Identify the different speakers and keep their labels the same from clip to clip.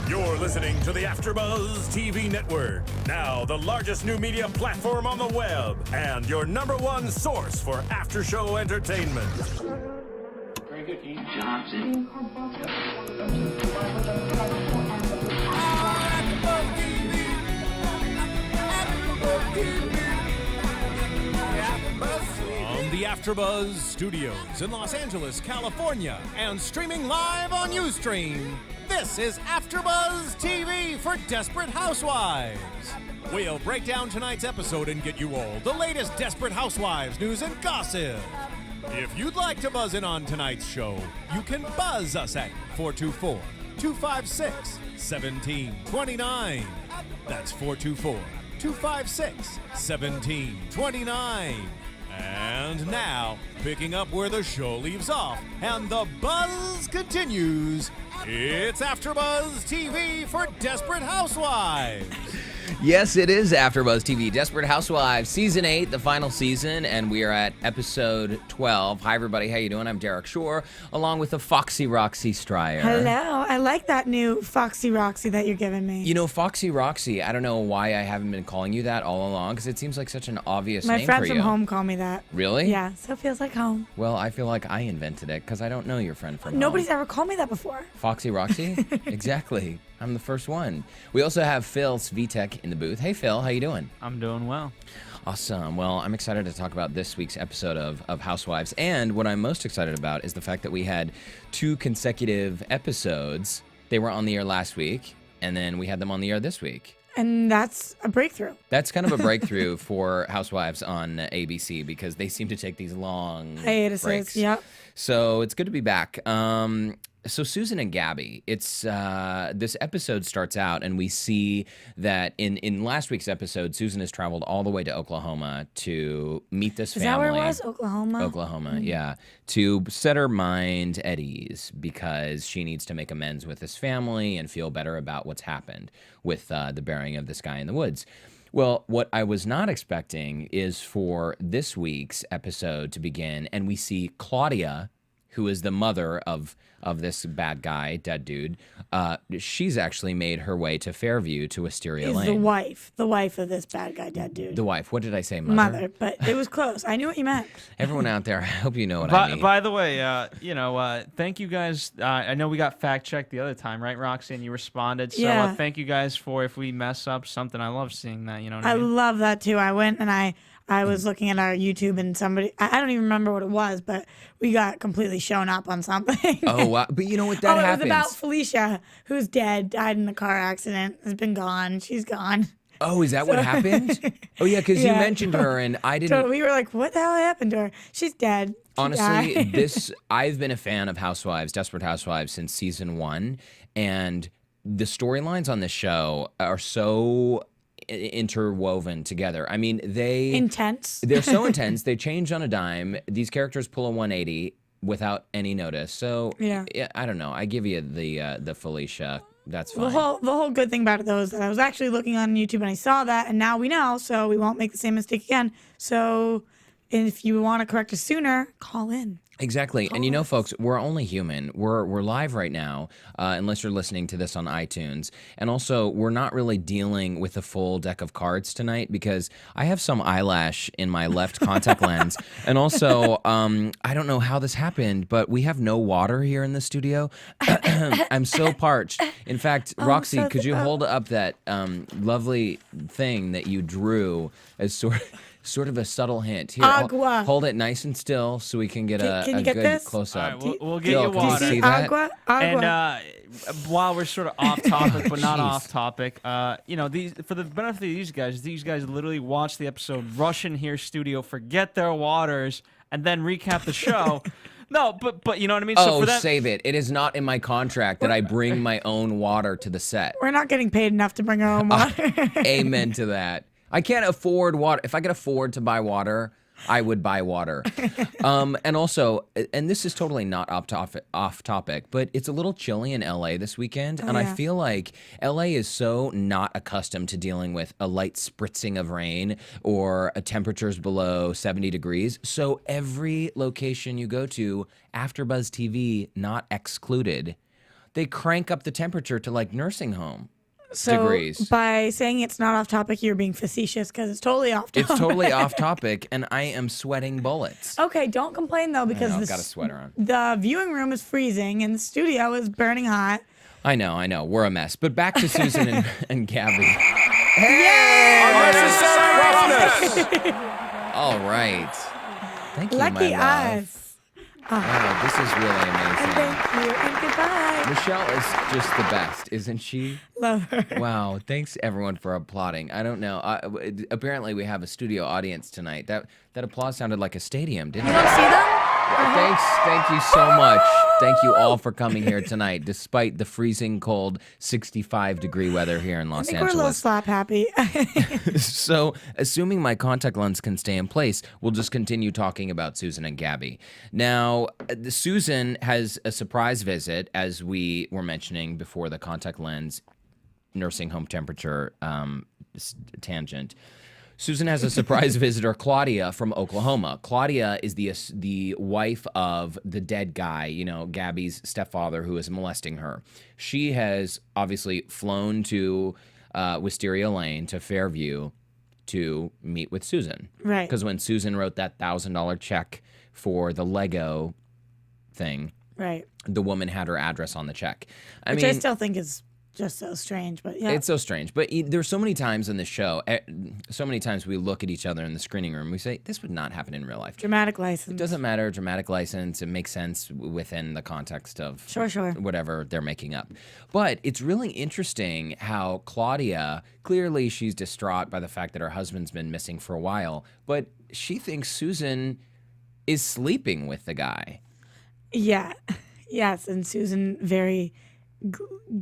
Speaker 1: You're listening to the AFTERBUZZ TV network, now the largest new media platform on the web, and your #1 source for after-show entertainment.
Speaker 2: Very good, Keith Johnson.
Speaker 3: From the AFTERBUZZ Studios in Los Angeles, California, and streaming live on Ustream, this is AFTERBUZZ TV for Desperate Housewives. We'll break down tonight's episode and get you all the latest Desperate Housewives news and gossip. If you'd like to buzz in on tonight's show, you can buzz us at 424-256-1729. That's 424-256-1729. And now, picking up where the show leaves off and the buzz continues, it's AFTERBUZZ TV for Desperate Housewives.
Speaker 4: Yes, it is AFTERBUZZ TV, Desperate Housewives, Season 8, the final season, and we are at Episode 12. Hi, everybody. How you doing? I'm Derrick Shore, along with the foxy Roxy Striar.
Speaker 5: Hello. I like that new Foxy Roxy that you're giving me.
Speaker 4: You know, Foxy Roxy, I don't know why I haven't been calling you that all along, because it seems like such an obvious name for you.
Speaker 5: My friends from home call me that.
Speaker 4: Really?
Speaker 5: Yeah, so it feels like home.
Speaker 4: Well, I feel like I invented it, because I don't know your friend from home.
Speaker 5: Nobody's ever called me that before.
Speaker 4: Foxy Roxy? Exactly. I'm the first one. We also have Phil Svitek in the booth. Hey, Phil, how you doing?
Speaker 6: I'm doing well.
Speaker 4: Awesome. Well, I'm excited to talk about this week's episode of Housewives. And what I'm most excited about is the fact that we had 2 consecutive episodes. They were on the air last week, and then we had them on the air this week.
Speaker 5: And that's a breakthrough.
Speaker 4: That's kind of a breakthrough for Housewives on ABC because they seem to take these long
Speaker 5: hiatuses.
Speaker 4: breaks.
Speaker 5: Yep.
Speaker 4: So it's good to be back. So Susan and Gaby, it's this episode starts out and we see that in last week's episode, Susan has traveled all the way to Oklahoma to meet this family.
Speaker 5: Is that where it was? Oklahoma?
Speaker 4: Oklahoma, yeah. To set her mind at ease because she needs to make amends with this family and feel better about what's happened with the burying of this guy in the woods. Well, what I was not expecting is for this week's episode to begin and we see Claudia, who is the mother of this bad guy, dead dude, she's actually made her way to Fairview to Wisteria Lane.
Speaker 5: The wife of this bad guy, dead dude.
Speaker 4: The wife. What did I say, mother?
Speaker 5: Mother, but it was close. I knew what you meant.
Speaker 4: Everyone out there, I hope you know what I mean.
Speaker 6: By the way, thank you guys. I know we got fact-checked the other time, right, Roxy? And you responded. So
Speaker 5: Yeah.
Speaker 6: thank you guys for if we mess up something. I love seeing that, you know what I
Speaker 5: I
Speaker 6: mean?
Speaker 5: love that too. I went and I was looking at our YouTube and somebody, I don't even remember what it was, but we got completely shown up on something.
Speaker 4: Oh, wow. But you know what? That happens.
Speaker 5: It was about Felicia, who's dead, died in a car accident, has been gone. She's gone.
Speaker 4: Oh, is that what happened? Oh, yeah, because you mentioned her and I didn't.
Speaker 5: So we were like, what the hell happened to her? She's dead. She
Speaker 4: Honestly,
Speaker 5: died.
Speaker 4: I've been a fan of Housewives, Desperate Housewives, since season 1, and the storylines on this show are so interwoven together. I mean,
Speaker 5: intense.
Speaker 4: They're so intense. They change on a dime. These characters pull a 180 without any notice. So yeah, I don't know. I give you the Felicia. That's fine.
Speaker 5: The whole good thing about it though is that I was actually looking on YouTube and I saw that, and now we know, so we won't make the same mistake again. So if you want to correct us sooner, call in.
Speaker 4: Exactly. And you know, folks, we're only human. We're live right now, unless you're listening to this on iTunes. And also, we're not really dealing with a full deck of cards tonight because I have some eyelash in my left contact lens. And also, I don't know how this happened, but we have no water here in the studio. I'm so parched. In fact, Roxy, could you hold up that lovely thing that you drew as sort of a subtle hint. Here,
Speaker 5: Agua.
Speaker 4: Hold it nice and still so we can get a
Speaker 5: you get
Speaker 4: good
Speaker 5: this?
Speaker 4: close-up.
Speaker 6: All right, we'll get you water.
Speaker 4: Can you see that?
Speaker 5: Agua.
Speaker 6: And while we're sort of off topic, but not off topic, for the benefit of these guys literally watch the episode, rush in here studio, forget their waters, and then recap the show. No, but you know what I mean?
Speaker 4: Oh, so save it. It is not in my contract that I bring my own water to the set.
Speaker 5: We're not getting paid enough to bring our own water.
Speaker 4: Amen to that. I can't afford water. If I could afford to buy water, I would buy water. And also, and this is totally not off topic, but it's a little chilly in LA this weekend. And I feel like LA is so not accustomed to dealing with a light spritzing of rain or temperatures below 70 degrees. So every location you go to, AfterBuzz TV not excluded, they crank up the temperature to like nursing home
Speaker 5: So
Speaker 4: degrees.
Speaker 5: by saying it's not off topic, you're being facetious because it's totally off topic.
Speaker 4: It's totally off topic, and I am sweating bullets.
Speaker 5: Okay, don't complain though because
Speaker 4: I've got a sweater on.
Speaker 5: the viewing room is freezing and the studio is burning hot.
Speaker 4: I know. We're a mess. But back to Susan and Gaby. All right. Thank you,
Speaker 5: Lucky
Speaker 4: my love.
Speaker 5: us.
Speaker 4: Oh, this is really amazing.
Speaker 5: Thank you and goodbye.
Speaker 4: Michelle is just the best, isn't she?
Speaker 5: Love her.
Speaker 4: Wow. Thanks, everyone, for applauding. I don't know. Apparently, we have a studio audience tonight. That applause sounded like a stadium, didn't
Speaker 5: You
Speaker 4: it?
Speaker 5: don't see them?
Speaker 4: Thanks. Thank you so much. Thank you all for coming here tonight, despite the freezing cold 65-degree weather here in
Speaker 5: I
Speaker 4: Los
Speaker 5: think we're a little
Speaker 4: Angeles.
Speaker 5: slap happy.
Speaker 4: So, assuming my contact lens can stay in place, we'll just continue talking about Susan and Gaby. Now, Susan has a surprise visit, as we were mentioning before the contact lens nursing home temperature tangent. Susan has a surprise visitor, Claudia, from Oklahoma. Claudia is the wife of the dead guy, you know, Gaby's stepfather, who is molesting her. She has obviously flown to Wisteria Lane to Fairview to meet with Susan.
Speaker 5: Right.
Speaker 4: Because when Susan wrote that $1,000 check for the Lego thing,
Speaker 5: Right.
Speaker 4: the woman had her address on the check. I
Speaker 5: Which
Speaker 4: mean,
Speaker 5: I still think is just so strange, but yeah.
Speaker 4: it's so strange. But there's so many times in the show, so many times we look at each other in the screening room, we say, this would not happen in real life.
Speaker 5: Dramatic license.
Speaker 4: It doesn't matter, dramatic license, it makes sense within the context of
Speaker 5: Sure.
Speaker 4: whatever they're making up. But it's really interesting how Claudia, clearly she's distraught by the fact that her husband's been missing for a while, but she thinks Susan is sleeping with the guy.
Speaker 5: Yeah. Yes, and Susan very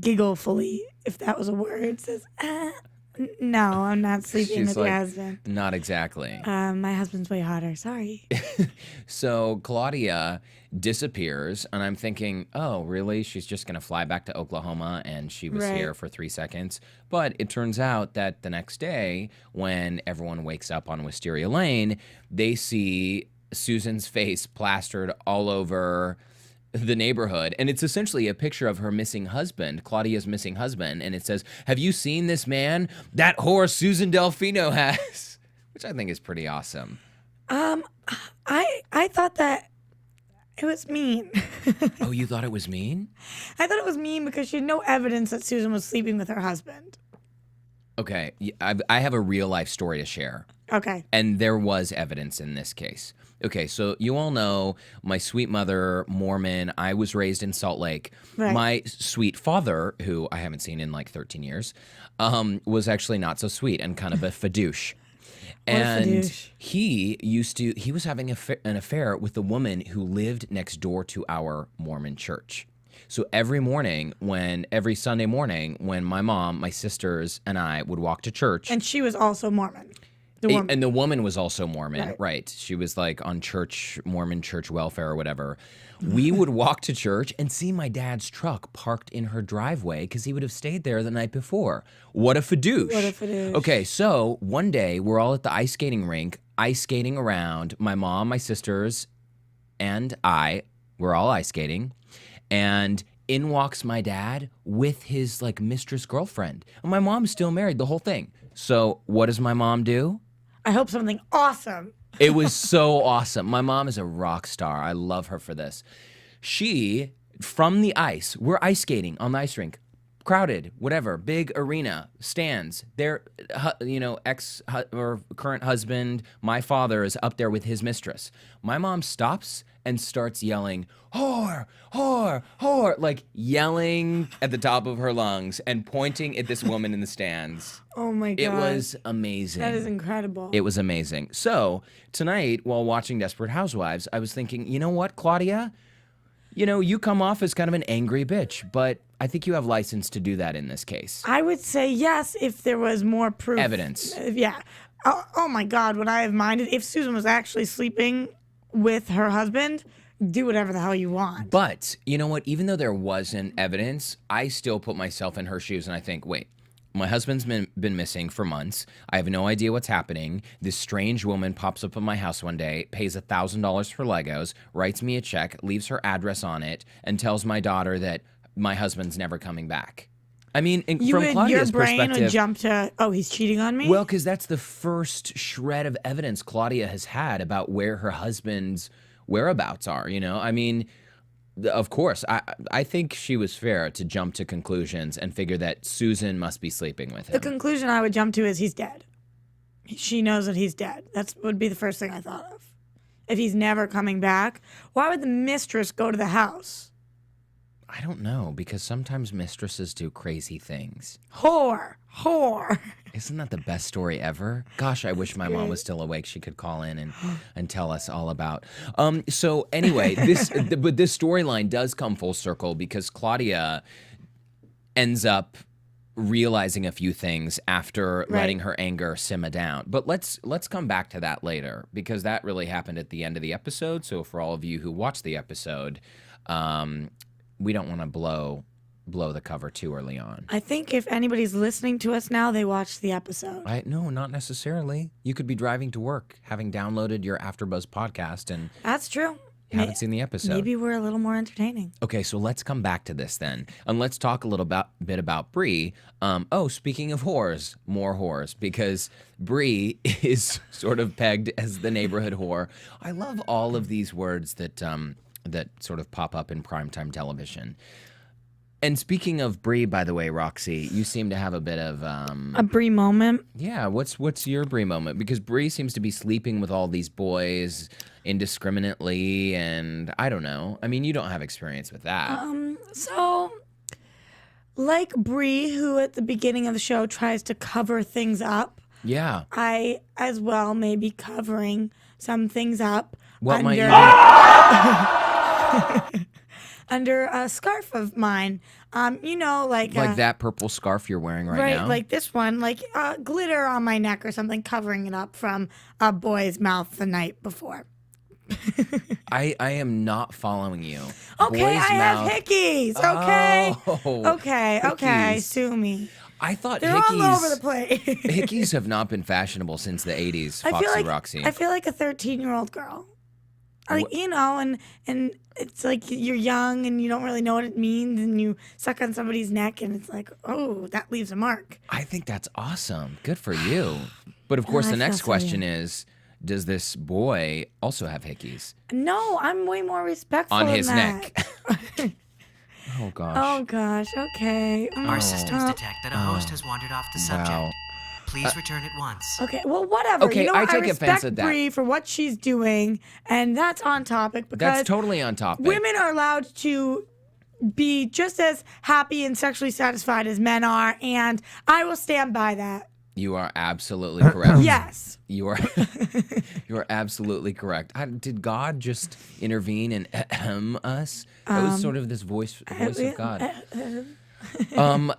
Speaker 5: gigglefully, if that was a word, says, no, I'm not sleeping
Speaker 4: She's
Speaker 5: with
Speaker 4: like,
Speaker 5: your husband.
Speaker 4: Not exactly.
Speaker 5: My husband's way hotter. Sorry.
Speaker 4: So Claudia disappears, and I'm thinking, oh, really? She's just going to fly back to Oklahoma, and she was
Speaker 5: Right.
Speaker 4: here for 3 seconds. But it turns out that the next day, when everyone wakes up on Wisteria Lane, they see Susan's face plastered all over the neighborhood, and it's essentially a picture of her missing husband, Claudia's missing husband, and it says, have you seen this man? That whore Susan Delfino has, which I think is pretty awesome.
Speaker 5: I thought that it was mean.
Speaker 4: Oh, you thought it was mean?
Speaker 5: I thought it was mean because she had no evidence that Susan was sleeping with her husband.
Speaker 4: Okay, I have a real life story to share,
Speaker 5: Okay.
Speaker 4: and there was evidence in this case. Okay, so you all know my sweet mother, Mormon. I was raised in Salt Lake.
Speaker 5: Right.
Speaker 4: My sweet father, who I haven't seen in like 13 years, was actually not so sweet and kind of a fadouche. And
Speaker 5: fadouche.
Speaker 4: he was having an affair with the woman who lived next door to our Mormon church. So every Sunday morning, when my mom, my sisters, and I would walk to church.
Speaker 5: And she was also Mormon. The woman.
Speaker 4: And the woman was also Mormon,
Speaker 5: Right.
Speaker 4: right? She was like on Mormon church welfare or whatever. We would walk to church and see my dad's truck parked in her driveway because he would have stayed there the night before. What a fadouche.
Speaker 5: What a fadouche.
Speaker 4: Okay, so one day we're all at the ice skating rink, ice skating around. My mom, my sisters, and I were all ice skating. And in walks my dad with his like mistress girlfriend. And my mom's still married, the whole thing. So what does my mom do?
Speaker 5: I hope something awesome.
Speaker 4: It was so awesome. My mom is a rock star. I love her for this. She, from the ice, we're ice skating on the ice rink, crowded, whatever, big arena, stands. Their, ex or current husband, my father, is up there with his mistress. My mom stops and starts yelling, whore, whore, whore, like yelling at the top of her lungs and pointing at this woman in the stands.
Speaker 5: Oh my God.
Speaker 4: It was amazing.
Speaker 5: That is incredible.
Speaker 4: It was amazing. So tonight, while watching Desperate Housewives, I was thinking, you know what, Claudia? You come off as kind of an angry bitch, but I think you have license to do that in this case.
Speaker 5: I would say yes if there was more proof.
Speaker 4: Evidence.
Speaker 5: Yeah. Oh my God, would I have minded if Susan was actually sleeping with her husband? Do whatever the hell you want.
Speaker 4: But you know what? Even though there wasn't evidence, I still put myself in her shoes and I think, wait, my husband's been missing for months. I have no idea what's happening. This strange woman pops up in my house one day, pays $1,000 for Legos, writes me a check, leaves her address on it, and tells my daughter that my husband's never coming back. I mean, from
Speaker 5: Your
Speaker 4: Claudia's
Speaker 5: brain
Speaker 4: perspective,
Speaker 5: would jump to, oh, he's cheating on me?
Speaker 4: well, because that's the first shred of evidence Claudia has had about where her husband's whereabouts are, you know? I mean, of course, I think she was fair to jump to conclusions and figure that Susan must be sleeping with him.
Speaker 5: The conclusion I would jump to is he's dead. She knows that he's dead. That would be the first thing I thought of. If he's never coming back, why would the mistress go to the house?
Speaker 4: I don't know, because sometimes mistresses do crazy things.
Speaker 5: Whore.
Speaker 4: Isn't that the best story ever? Gosh, I wish my mom was still awake. She could call in and tell us all about. So anyway, but this storyline does come full circle because Claudia ends up realizing a few things after letting her anger simmer down. But let's come back to that later because that really happened at the end of the episode. So for all of you who watched the episode, we don't want to blow the cover too early on.
Speaker 5: I think if anybody's listening to us now, they watched the episode.
Speaker 4: No, not necessarily. You could be driving to work, having downloaded your AfterBuzz podcast, and
Speaker 5: That's true.
Speaker 4: haven't seen the episode.
Speaker 5: Maybe we're a little more entertaining.
Speaker 4: Okay, so let's come back to this then, and let's talk a little bit about Bree. Speaking of whores, more whores, because Bree is sort of pegged as the neighborhood whore. I love all of these words that sort of pop up in primetime television. And speaking of Bree, by the way, Roxy, you seem to have a bit of
Speaker 5: A Bree moment.
Speaker 4: yeah. What's your Bree moment? Because Bree seems to be sleeping with all these boys indiscriminately, and I don't know. I mean, you don't have experience with that.
Speaker 5: So, like Bree, who at the beginning of the show tries to cover things up,
Speaker 4: Yeah.
Speaker 5: I as well may be covering some things up
Speaker 4: What might you?
Speaker 5: under a scarf of mine. Like
Speaker 4: That purple scarf you're wearing right now?
Speaker 5: like this one, like glitter on my neck or something, covering it up from a boy's mouth the night before.
Speaker 4: I am not following you.
Speaker 5: Okay,
Speaker 4: Boy's
Speaker 5: I
Speaker 4: mouth.
Speaker 5: have hickeys. Okay,
Speaker 4: Oh,
Speaker 5: okay,
Speaker 4: hickeys.
Speaker 5: sue me.
Speaker 4: I thought
Speaker 5: They're
Speaker 4: hickeys.
Speaker 5: all over the place.
Speaker 4: Hickeys have not been fashionable since the 80s,
Speaker 5: I
Speaker 4: Foxy
Speaker 5: feel like
Speaker 4: Roxy.
Speaker 5: I feel like a 13-year-old girl. Like, and it's like you're young and you don't really know what it means and you suck on somebody's neck and it's like, oh, that leaves a mark.
Speaker 4: I think that's awesome. Good for you. But of course,
Speaker 5: I
Speaker 4: the
Speaker 5: feel
Speaker 4: next
Speaker 5: so
Speaker 4: question is, does this boy also have hickeys?
Speaker 5: No, I'm way more respectful
Speaker 4: On
Speaker 5: than
Speaker 4: his
Speaker 5: that.
Speaker 4: neck. Oh, gosh.
Speaker 5: Oh gosh, okay.
Speaker 7: Our systems detect that a host has wandered off the subject.
Speaker 4: Wow.
Speaker 7: Please return at once.
Speaker 5: Okay, well, whatever.
Speaker 4: Okay,
Speaker 5: you know,
Speaker 4: I take
Speaker 5: respect
Speaker 4: offense at that.
Speaker 5: Bree for what she's doing, and that's on topic because
Speaker 4: That's totally on topic.
Speaker 5: women are allowed to be just as happy and sexually satisfied as men are, and I will stand by that.
Speaker 4: You are absolutely correct.
Speaker 5: Yes.
Speaker 4: You are you are absolutely correct. Did God just intervene and ahem us? That was sort of this voice of God.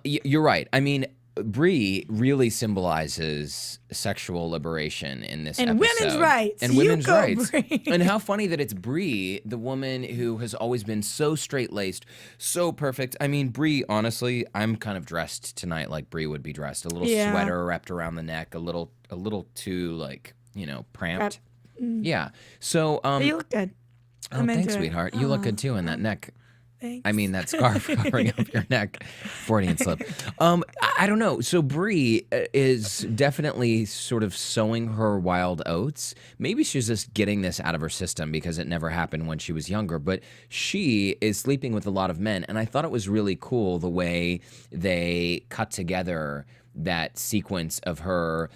Speaker 4: You're right. I mean, Bree really symbolizes sexual liberation in this
Speaker 5: And
Speaker 4: episode.
Speaker 5: women's rights.
Speaker 4: And
Speaker 5: You
Speaker 4: women's
Speaker 5: go,
Speaker 4: rights.
Speaker 5: Bree.
Speaker 4: And how funny that it's Bree, the woman who has always been so straight-laced, so perfect. I mean, Bree, honestly, I'm kind of dressed tonight like Bree would be dressed. A little sweater wrapped around the neck, a little too, like, pramped. Yeah. So,
Speaker 5: You look good.
Speaker 4: oh,
Speaker 5: I'm
Speaker 4: thanks,
Speaker 5: into it.
Speaker 4: sweetheart. You look good too in that neck.
Speaker 5: Thanks.
Speaker 4: I mean, that scarf covering up your neck. Freudian slip. I don't know. So Bree is definitely sort of sowing her wild oats. Maybe she's just getting this out of her system because it never happened when she was younger. But she is sleeping with a lot of men. And I thought it was really cool the way they cut together that sequence of her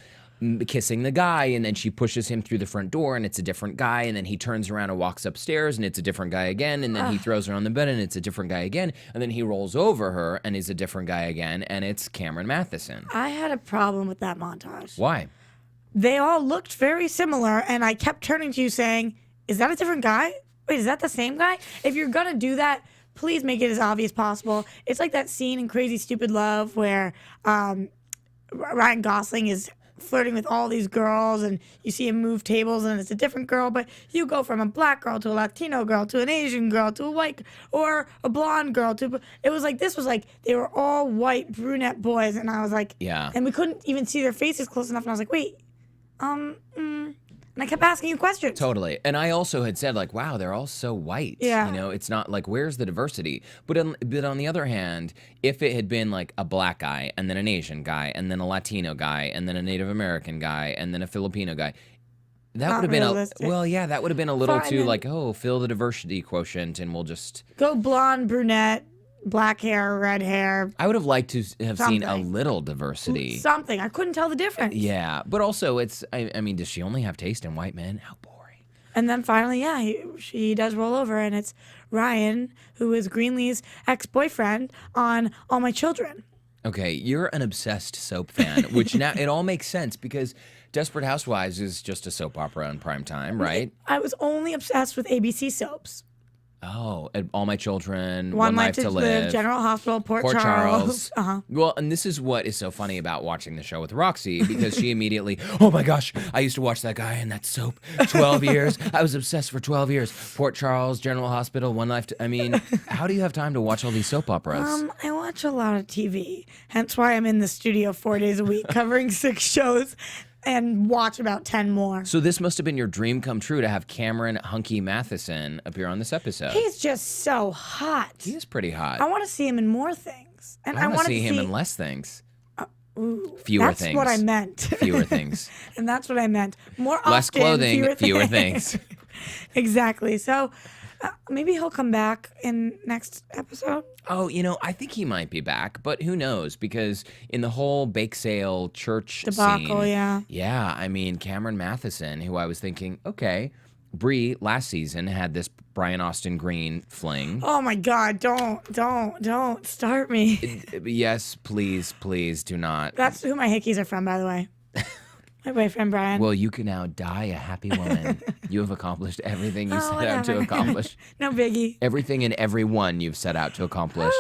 Speaker 4: kissing the guy, and then she pushes him through the front door and it's a different guy, and then he turns around and walks upstairs and it's a different guy again, and then he throws her on the bed and it's a different guy again, and then he rolls over her and is a different guy again, and it's Cameron Matheson.
Speaker 5: I had a problem with that montage.
Speaker 4: Why?
Speaker 5: They all looked very similar, and I kept turning to you saying, is that a different guy? Wait, is that the same guy? If you're going to do that, please make it as obvious as possible. It's like that scene in Crazy Stupid Love where Ryan Gosling is flirting with all these girls and you see him move tables and it's a different girl, but you go from a black girl to a Latino girl to an Asian girl to a white or a blonde girl to it was like they were all white brunette boys, and I was like,
Speaker 4: Yeah.
Speaker 5: and we couldn't even see their faces close enough, and I was like, wait, And I kept asking you questions.
Speaker 4: Totally. And I also had said, like, wow, they're all so white.
Speaker 5: Yeah.
Speaker 4: You know, it's not like, where's the diversity? But on the other hand, if it had been like a black guy and then an Asian guy and then a Latino guy and then a Native American guy and then a Filipino guy, that would have been that would have been a little too like, oh, fill the diversity quotient and we'll just
Speaker 5: go blonde, brunette, black hair, red hair.
Speaker 4: I would have liked to have seen a little diversity.
Speaker 5: Something. I couldn't tell the difference.
Speaker 4: Yeah, but also I mean, does she only have taste in white men? How boring.
Speaker 5: And then finally, she does roll over, and it's Ryan, who is Greenlee's ex-boyfriend on All My Children.
Speaker 4: Okay, you're an obsessed soap fan, which now it all makes sense because Desperate Housewives is just a soap opera on prime time, right?
Speaker 5: I was only obsessed with ABC soaps.
Speaker 4: Oh, All My Children,
Speaker 5: One Life to Live, General Hospital, Port Charles.
Speaker 4: Well, and this is what is so funny about watching the show with Roxy, because she immediately, oh my gosh, I used to watch that guy in that soap 12 years. I was obsessed for 12 years. Port Charles, General Hospital, One Life to, I mean, how do you have time to watch all these soap operas?
Speaker 5: I watch a lot of TV, hence why I'm in the studio 4 days a week covering 6 shows. And watch about 10 more.
Speaker 4: So this must have been your dream come true to have Cameron Hunky Matheson appear on this episode.
Speaker 5: He's just so hot.
Speaker 4: He is pretty hot.
Speaker 5: I want to see him in more things. And
Speaker 4: I want to see him in less things. Fewer
Speaker 5: that's
Speaker 4: things.
Speaker 5: That's what I meant.
Speaker 4: Fewer things.
Speaker 5: And that's what I meant. More often,
Speaker 4: less clothing, fewer things.
Speaker 5: Exactly. So maybe he'll come back in next episode.
Speaker 4: Oh, you know, I think he might be back, but who knows? Because in the whole bake sale church
Speaker 5: debacle,
Speaker 4: scene, yeah, I mean, Cameron Matheson, who I was thinking, okay, Bree last season had this Brian Austin Green fling.
Speaker 5: Oh my God! Don't start me.
Speaker 4: Yes, please do not.
Speaker 5: That's who my hickeys are from, by the way. My boyfriend, Brian.
Speaker 4: Well, you can now die a happy woman. You have accomplished everything you set out to accomplish.
Speaker 5: No biggie.
Speaker 4: Everything and everyone you've set out to accomplish.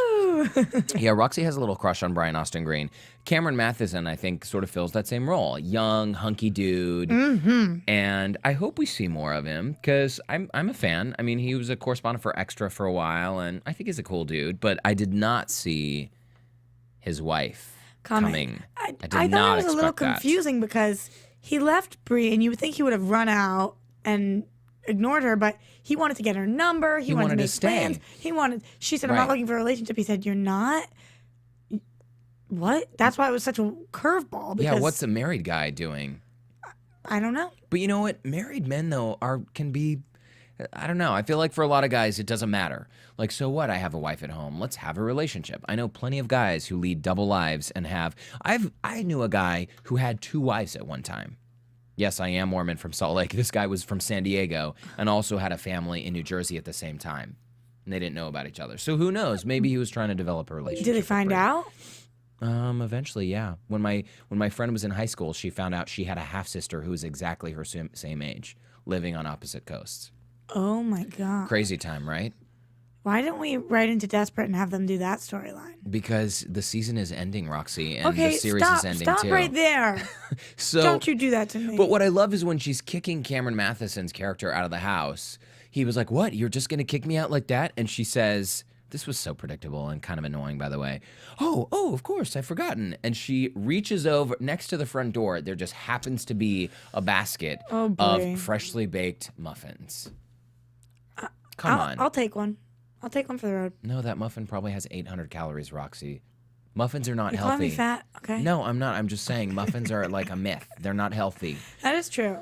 Speaker 4: Yeah, Roxy has a little crush on Brian Austin Green. Cameron Matheson, I think, sort of fills that same role. Young, hunky dude. Mm-hmm. And I hope we see more of him because I'm a fan. I mean, he was a correspondent for Extra for a while, and I think he's a cool dude. But I did not see his wife coming.
Speaker 5: I thought it was a little confusing because he left Bree, and you would think he would have run out and ignored her, but he wanted to get her number. He wanted to make plans. She said, I'm not looking for a relationship. He said, you're not? What? That's why it was such a curveball.
Speaker 4: Yeah, what's a married guy doing?
Speaker 5: I don't know.
Speaker 4: But you know what? Married men, though, can be, I don't know. I feel like for a lot of guys, it doesn't matter. Like, so what? I have a wife at home. Let's have a relationship. I know plenty of guys who lead double lives and I knew a guy who had 2 wives at one time. Yes, I am Mormon from Salt Lake. This guy was from San Diego and also had a family in New Jersey at the same time. And they didn't know about each other. So who knows? Maybe he was trying to develop a relationship.
Speaker 5: Did they find out?
Speaker 4: Eventually, yeah. When my friend was in high school, she found out she had a half-sister who was exactly her same age, living on opposite coasts.
Speaker 5: Oh, my God.
Speaker 4: Crazy time, right?
Speaker 5: Why didn't we write into Desperate and have them do that storyline?
Speaker 4: Because the season is ending, Roxy, and the series is ending too.
Speaker 5: Stop right there.
Speaker 4: So,
Speaker 5: don't you do that to me.
Speaker 4: But what I love is when she's kicking Cameron Matheson's character out of the house, he was like, what, you're just going to kick me out like that? And she says, this was so predictable and kind of annoying, by the way. Oh, of course, I've forgotten. And she reaches over next to the front door. There just happens to be a basket of freshly baked muffins. Come on.
Speaker 5: I'll take one. I'll take one for the road.
Speaker 4: No, that muffin probably has 800 calories, Roxy. Muffins are not
Speaker 5: You're
Speaker 4: healthy.
Speaker 5: calling me fat? Okay.
Speaker 4: No, I'm not. I'm just saying muffins are like a myth. They're not healthy.
Speaker 5: That is true.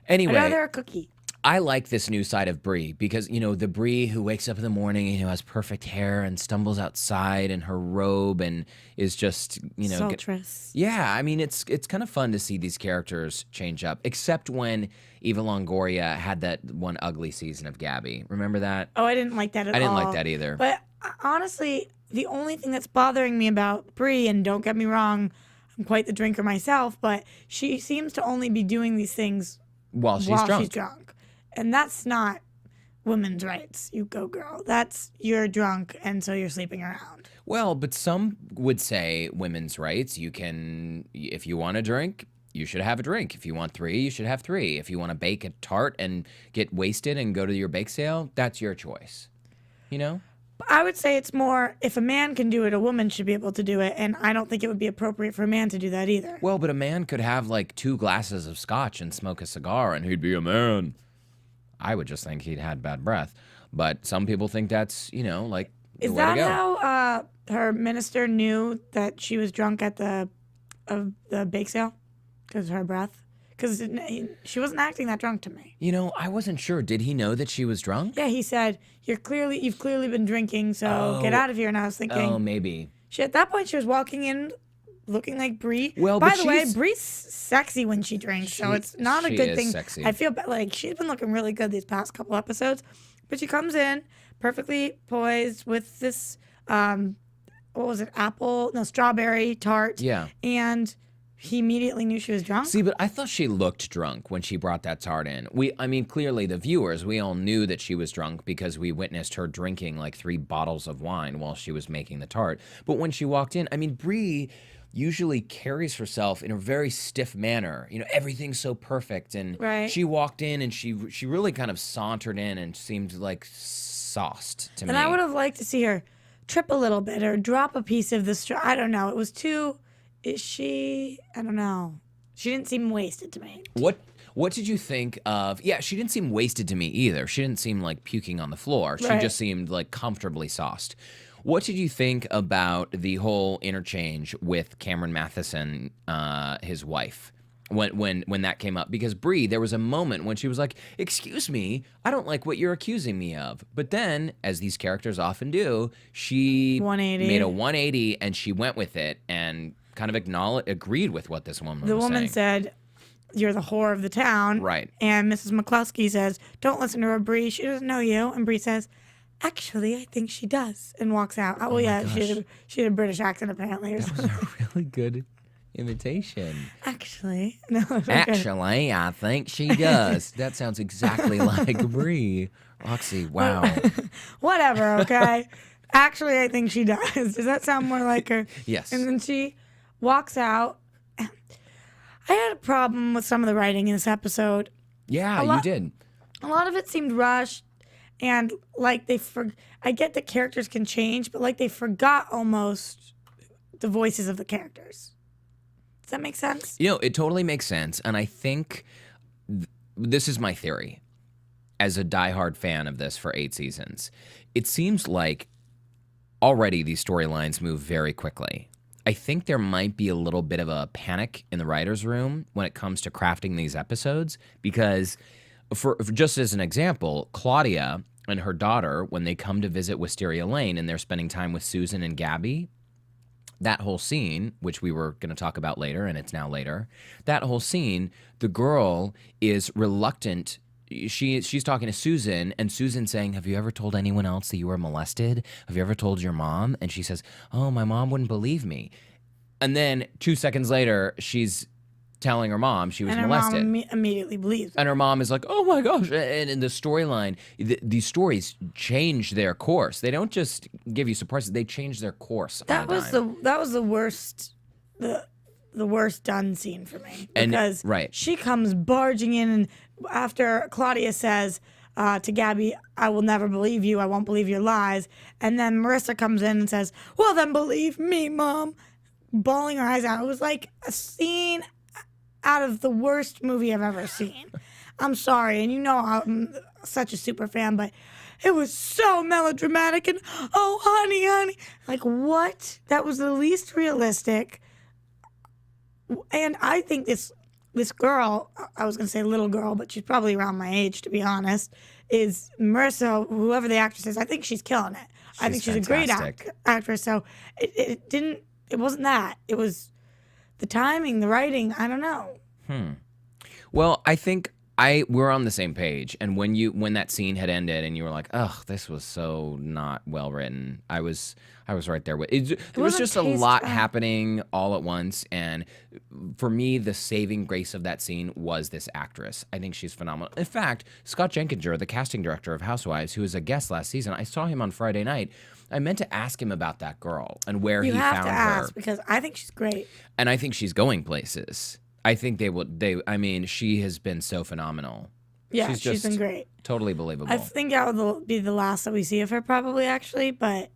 Speaker 4: Anyway.
Speaker 5: I'd rather a cookie.
Speaker 4: I like this new side of Bree because, you know, the Bree who wakes up in the morning and who has perfect hair and stumbles outside in her robe and is just, you know.
Speaker 5: Sultrous.
Speaker 4: Yeah, I mean, it's kind of fun to see these characters change up, except when Eva Longoria had that one ugly season of Gaby. Remember that?
Speaker 5: Oh, I didn't like that at all.
Speaker 4: I didn't like that either.
Speaker 5: But honestly, the only thing that's bothering me about Bree, and don't get me wrong, I'm quite the drinker myself, but she seems to only be doing these things
Speaker 4: while she's drunk.
Speaker 5: And that's not women's rights. You go, girl. You're drunk, and so you're sleeping around.
Speaker 4: Well, but some would say women's rights. You can, if you want to drink, you should have a drink. If you want 3, you should have 3. If you want to bake a tart and get wasted and go to your bake sale, that's your choice. You know?
Speaker 5: I would say it's more, if a man can do it, a woman should be able to do it, and I don't think it would be appropriate for a man to do that either.
Speaker 4: Well, but a man could have like 2 glasses of scotch and smoke a cigar, and he'd be a man. I would just think he'd had bad breath. But some people think that's, like, the
Speaker 5: Is
Speaker 4: way to
Speaker 5: that
Speaker 4: go.
Speaker 5: how her minister knew that she was drunk at the bake sale? Because of her breath? Because she wasn't acting that drunk to me.
Speaker 4: I wasn't sure. Did he know that she was drunk?
Speaker 5: Yeah, he said, you've clearly been drinking, so get out of here. And I was thinking,
Speaker 4: Oh, maybe.
Speaker 5: at that point, she was walking in looking like Bree.
Speaker 4: Well,
Speaker 5: by
Speaker 4: but
Speaker 5: the way,
Speaker 4: she's-
Speaker 5: Bree's sexy when she drinks, so it's not a
Speaker 4: she
Speaker 5: good
Speaker 4: is
Speaker 5: thing.
Speaker 4: sexy.
Speaker 5: I feel like she's been looking really good these past couple episodes, but she comes in perfectly poised with this, what was it, strawberry tart.
Speaker 4: Yeah.
Speaker 5: And he immediately knew she was drunk.
Speaker 4: See, but I thought she looked drunk when she brought that tart in. Clearly the viewers, we all knew that she was drunk because we witnessed her drinking like 3 bottles of wine while she was making the tart. But when she walked in, Bree usually carries herself in a very stiff manner. Everything's so perfect. And
Speaker 5: Right.
Speaker 4: she walked in and she really kind of sauntered in and seemed like sauced to me.
Speaker 5: And I would have liked to see her trip a little bit or drop a piece of the straw. I don't know. It was too. Is she? I don't know. She didn't seem wasted to me.
Speaker 4: What did you think of? Yeah, she didn't seem wasted to me either. She didn't seem like puking on the floor. She
Speaker 5: Right.
Speaker 4: just seemed like comfortably sauced. What did you think about the whole interchange with Cameron Matheson, his wife, when that came up? Because Bree, there was a moment when she was like, "Excuse me, I don't like what you're accusing me of." But then, as these characters often do, she
Speaker 5: 180.
Speaker 4: made a 180 and she went with it and kind of agreed with what this woman was saying.
Speaker 5: The woman said, "You're the whore of the town."
Speaker 4: Right.
Speaker 5: And Mrs. McCluskey says, "Don't listen to her, Bree. She doesn't know you." And Bree says, "Actually, I think she does," and walks out. Oh, well, yeah, she had a British accent apparently. Or something.
Speaker 4: really good imitation.
Speaker 5: Actually, no. Okay.
Speaker 4: Actually, I think she does. That sounds exactly like Bree. Roxy, wow.
Speaker 5: Whatever. Okay. Actually, I think she does. Does that sound more like her?
Speaker 4: Yes.
Speaker 5: And then she walks out. I had a problem with some of the writing in this episode.
Speaker 4: Yeah, you did.
Speaker 5: A lot of it seemed rushed, and like I get that characters can change, but like they forgot almost the voices of the characters. Does that make sense?
Speaker 4: It totally makes sense. And I think this is my theory as a diehard fan of this for 8 seasons. It seems like already these storylines move very quickly. I think there might be a little bit of a panic in the writer's room when it comes to crafting these episodes because, for just as an example, Claudia and her daughter, when they come to visit Wisteria Lane and they're spending time with Susan and Gaby, that whole scene, which we were going to talk about later, and it's now later, that whole scene, the girl is reluctant. She's talking to Susan, and Susan saying, "Have you ever told anyone else that you were molested? Have you ever told your mom?" And she says, "Oh, my mom wouldn't believe me." And then 2 seconds later, she's telling her mom she was
Speaker 5: And her
Speaker 4: molested.
Speaker 5: mom immediately believes it.
Speaker 4: And her mom is like, "Oh my gosh!" And in the storyline, these stories change their course. They don't just give you surprises; they change their course.
Speaker 5: That was the worst, the worst done scene for me because
Speaker 4: right.
Speaker 5: she comes barging in, and after Claudia says to Gaby, "I will never believe you. I won't believe your lies," and then Marissa comes in and says, "Well, then believe me, Mom," bawling her eyes out. It was like a scene out of the worst movie I've ever seen. I'm sorry, and I'm such a super fan, but it was so melodramatic and, "Oh, honey. Like, what? That was the least realistic. And I think this girl, I was going to say little girl, but she's probably around my age, to be honest, is Marissa, whoever the actress is. I think she's killing it. I think she's a great actress. So it wasn't that. It was the timing, the writing. I don't know.
Speaker 4: Well, I think we're on the same page. And when that scene had ended and you were like, "Ugh, this was so not well written," I was right there with it. There was just a lot happening all at once. And for me, the saving grace of that scene was this actress. I think she's phenomenal. In fact, Scott Jenkinger, the casting director of Housewives, who was a guest last season, I saw him on Friday night. I meant to ask him about that girl and where he found her.
Speaker 5: You have to ask because I think she's great.
Speaker 4: And I think she's going places. I think they will. I mean, she has been so phenomenal.
Speaker 5: Yeah,
Speaker 4: she's
Speaker 5: she's been great.
Speaker 4: Totally believable.
Speaker 5: I think that will be the last that we see of her, probably, actually. But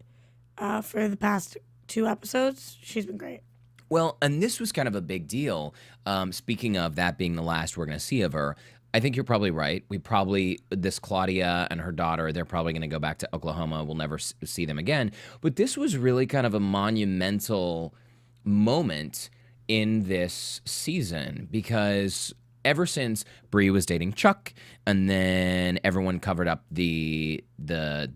Speaker 5: for the past 2 episodes, she's been great.
Speaker 4: Well, and this was kind of a big deal. Speaking of that being the last we're going to see of her, I think you're probably right. This Claudia and her daughter, they're probably going to go back to Oklahoma. We'll never see them again. But this was really kind of a monumental moment in this season because ever since Bree was dating Chuck, and then everyone covered up the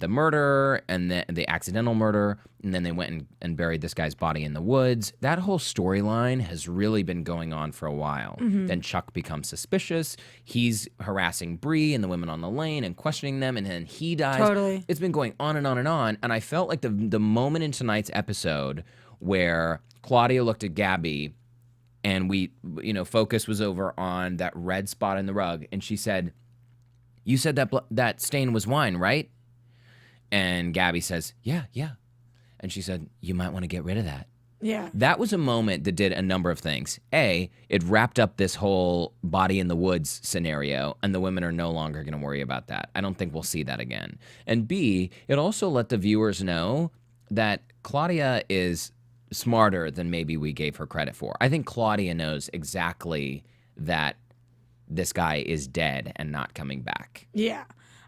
Speaker 4: murder and the accidental murder, and then they went and buried this guy's body in the woods. That whole storyline has really been going on for a while. Then Chuck becomes suspicious. He's harassing Bree and the women on the lane and questioning them, and then he dies.
Speaker 5: Totally.
Speaker 4: It's been going on and on and on. And I felt like the moment in tonight's episode where Claudia looked at Gaby and focus was over on that red spot in the rug. And she said, "You said that stain was wine, right?" And Gaby says, yeah. And she said, "You might want to get rid of that."
Speaker 5: Yeah.
Speaker 4: That was a moment that did a number of things. A, it wrapped up this whole body in the woods scenario, and the women are no longer going to worry about that. I don't think we'll see that again. And B, it also let the viewers know that Claudia is smarter than maybe we gave her credit for. I think Claudia knows exactly that this guy is dead and not coming back.
Speaker 5: Yeah,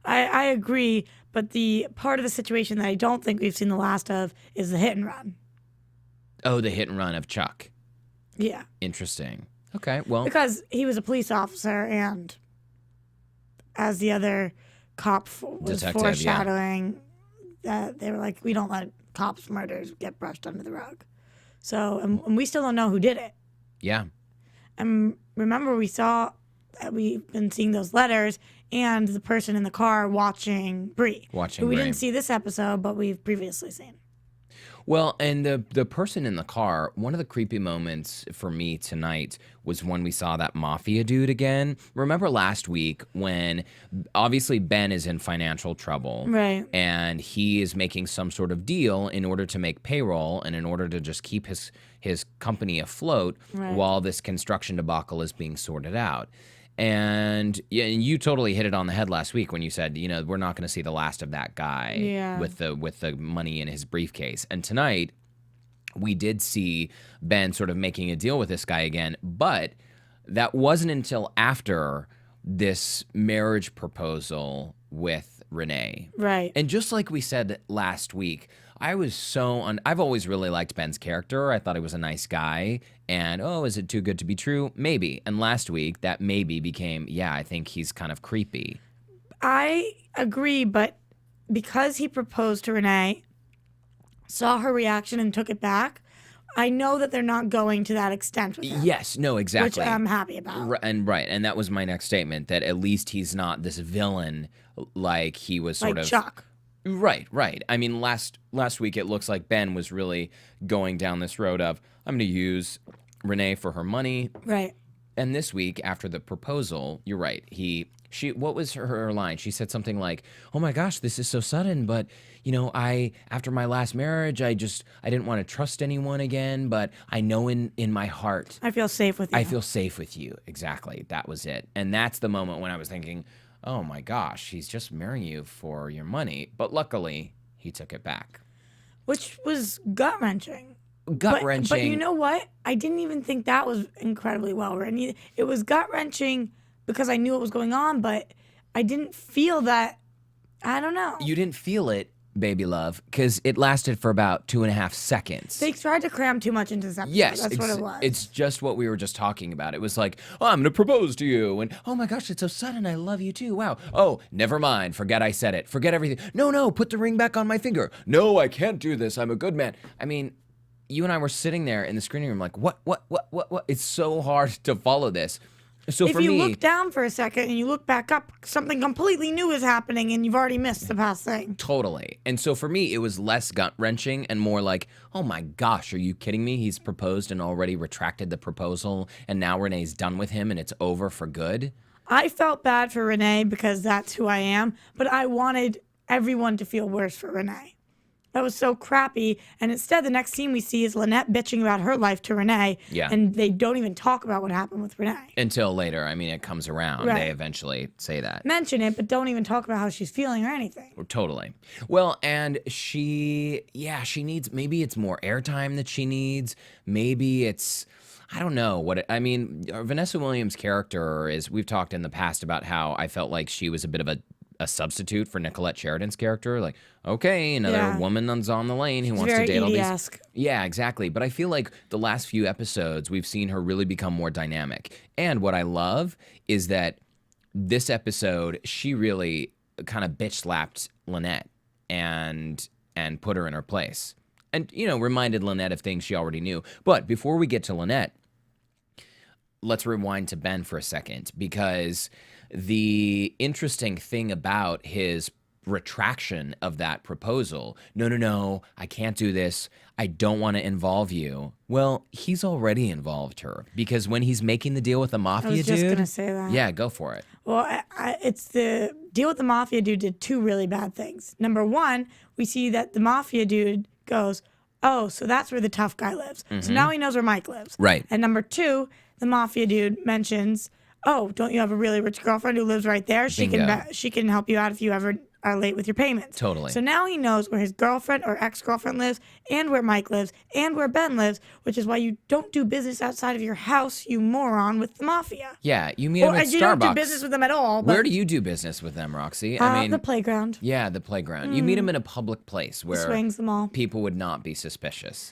Speaker 5: I agree. But the part of the situation that I don't think we've seen the last of is the hit and run.
Speaker 4: Oh, the hit and run of Chuck.
Speaker 5: Yeah.
Speaker 4: Interesting. Okay, well.
Speaker 5: Because he was a police officer, and as the other cop was
Speaker 4: Detective,
Speaker 5: foreshadowing, that they were like, we don't let cops' murders get brushed under the rug. So, and we still don't know who did it.
Speaker 4: Yeah.
Speaker 5: And remember, we've been seeing those letters and the person in the car watching Bree. Who we didn't see this episode, but we've previously seen.
Speaker 4: Well, and the person in the car, one of the creepy moments for me tonight was when we saw that mafia dude again. Remember last week when obviously Ben is in financial trouble.
Speaker 5: Right.
Speaker 4: And he is making some sort of deal in order to make payroll and in order to just keep his company afloat while this construction debacle is being sorted out. And you totally hit it on the head last week when you said, we're not going to see the last of that guy with the money in his briefcase. And tonight, we did see Ben sort of making a deal with this guy again, but that wasn't until after this marriage proposal with Renee.
Speaker 5: Right.
Speaker 4: And just like we said last week, I've always really liked Ben's character. I thought he was a nice guy. And, is it too good to be true? Maybe. And last week, that maybe became, I think he's kind of creepy.
Speaker 5: I agree, but because he proposed to Renee, saw her reaction and took it back, I know that they're not going to that extent with him.
Speaker 4: Yes, no, exactly.
Speaker 5: Which I'm happy about.
Speaker 4: And that was my next statement, that at least he's not this villain like he was sort of...
Speaker 5: Chuck.
Speaker 4: Right. I mean, last week it looks like Ben was really going down this road of, I'm going to use Renee for her money.
Speaker 5: Right.
Speaker 4: And this week, after the proposal, you're right. What was her line? She said something like, "Oh my gosh, this is so sudden, but after my last marriage, I didn't want to trust anyone again, but I know in my heart,
Speaker 5: I feel safe with you.
Speaker 4: I feel safe with you." Exactly. That was it. And that's the moment when I was thinking, oh my gosh, he's just marrying you for your money. But luckily, he took it back.
Speaker 5: Which was gut-wrenching.
Speaker 4: Gut-wrenching.
Speaker 5: But you know what? I didn't even think that was incredibly well written. It was gut-wrenching because I knew what was going on, but I didn't feel that. I don't know.
Speaker 4: You didn't feel it, baby love, because it lasted for about 2.5 seconds.
Speaker 5: They tried to cram too much into this episode.
Speaker 4: Yes,
Speaker 5: that's what it was.
Speaker 4: It's just what we were just talking about. It was like, I'm going to propose to you, and oh my gosh, it's so sudden, I love you too, wow. Oh, never mind, forget I said it, forget everything. No, put the ring back on my finger. No, I can't do this, I'm a good man. I mean, you and I were sitting there in the screening room like, what? It's so hard to follow this. So
Speaker 5: if you look down for a second and you look back up, something completely new is happening and you've already missed the past thing.
Speaker 4: Totally. And so for me, it was less gut-wrenching and more like, oh my gosh, are you kidding me? He's proposed and already retracted the proposal, and now Renee's done with him and it's over for good.
Speaker 5: I felt bad for Renee because that's who I am, but I wanted everyone to feel worse for Renee. that was so crappy. And instead, the next scene we see is Lynette bitching about her life to Renee.
Speaker 4: Yeah.
Speaker 5: And they don't even talk about what happened with Renee.
Speaker 4: Until later. I mean, it comes around.
Speaker 5: Right.
Speaker 4: They eventually say that.
Speaker 5: Mention it, but don't even talk about how she's feeling or anything.
Speaker 4: Totally. Well, and she needs, maybe it's more airtime that she needs. Maybe it's, I don't know Vanessa Williams' character is, we've talked in the past about how I felt like she was a bit of a substitute for Nicolette Sheridan's character. Like, okay, another woman on the lane who wants to date all these. Yeah, exactly. But I feel like the last few episodes, we've seen her really become more dynamic. And what I love is that this episode, she really kind of bitch slapped Lynette and put her in her place. And, reminded Lynette of things she already knew. But before we get to Lynette, let's rewind to Ben for a second, because the interesting thing about his retraction of that proposal, no, I can't do this, I don't want to involve you. Well, he's already involved her, because when he's making the deal with the mafia dude.
Speaker 5: I was just going to say that.
Speaker 4: Yeah, go for it.
Speaker 5: Well, it's the deal with the mafia dude did two really bad things. Number one, we see that the mafia dude goes, oh, so that's where the tough guy lives. So now he knows where Mike lives.
Speaker 4: Right.
Speaker 5: And number two, the mafia dude mentions, oh, don't you have a really rich girlfriend who lives right there? She can help you out if you ever are late with your payments.
Speaker 4: Totally.
Speaker 5: So now he knows where his girlfriend or ex-girlfriend lives, and where Mike lives, and where Ben lives, which is why you don't do business outside of your house, you moron, with the mafia.
Speaker 4: Yeah, you meet them at Starbucks.
Speaker 5: You don't do business with them at all.
Speaker 4: Where do you do business with them, Roxy?
Speaker 5: The playground.
Speaker 4: Yeah, the playground. You meet them in a public place where
Speaker 5: the swings, the mall.
Speaker 4: People would not be suspicious.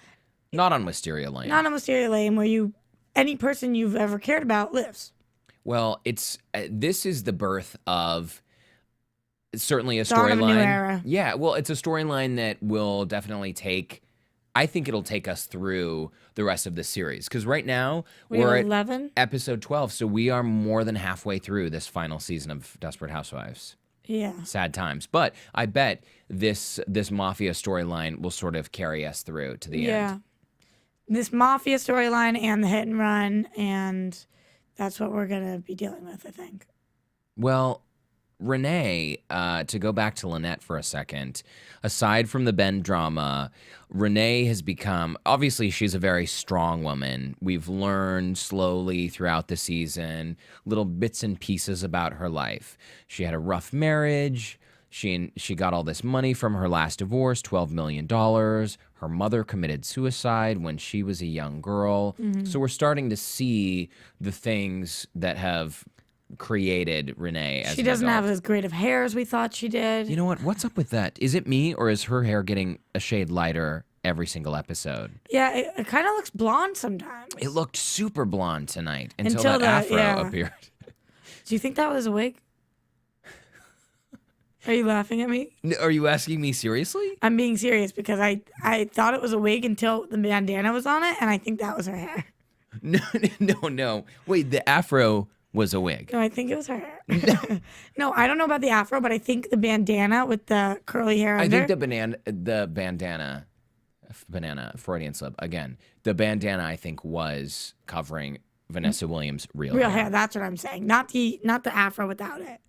Speaker 4: Not on Wisteria Lane.
Speaker 5: Not on Wisteria Lane, where any person you've ever cared about lives.
Speaker 4: Well, this is the birth of certainly a
Speaker 5: Dawn of a new
Speaker 4: storyline.
Speaker 5: era.
Speaker 4: Yeah, well, it's a storyline that will definitely I think it'll take us through the rest of the series. Because right now, we're at
Speaker 5: 11?
Speaker 4: episode 12, so we are more than halfway through this final season of Desperate Housewives.
Speaker 5: Yeah.
Speaker 4: Sad times. But I bet this mafia storyline will sort of carry us through to the end.
Speaker 5: This mafia storyline and the hit and run, and that's what we're going to be dealing with, I think.
Speaker 4: Well, Renee, to go back to Lynette for a second, aside from the Ben drama, Renee has become, obviously she's a very strong woman. We've learned slowly throughout the season little bits and pieces about her life. She had a rough marriage. She got all this money from her last divorce, $12 million. Her mother committed suicide when she was a young girl. Mm-hmm. So we're starting to see the things that have created Renee as
Speaker 5: she doesn't have as great of hair as we thought she did.
Speaker 4: You know what? What's up with that? Is it me, or is her hair getting a shade lighter every single episode?
Speaker 5: Yeah, it kind of looks blonde sometimes.
Speaker 4: It looked super blonde tonight until that afro appeared.
Speaker 5: Do you think that was a wig? Are you laughing at me?
Speaker 4: Are you asking me seriously?
Speaker 5: I'm being serious, because I thought it was a wig until the bandana was on it, and I think that was her hair.
Speaker 4: No. Wait, the afro was a wig.
Speaker 5: No, I think it was her hair. No, I don't know about the afro, but I think the bandana with the curly hair under.
Speaker 4: I think the bandana, Freudian slip, again, the bandana I think was covering Vanessa Williams' real hair.
Speaker 5: That's what I'm saying. Not the afro without it.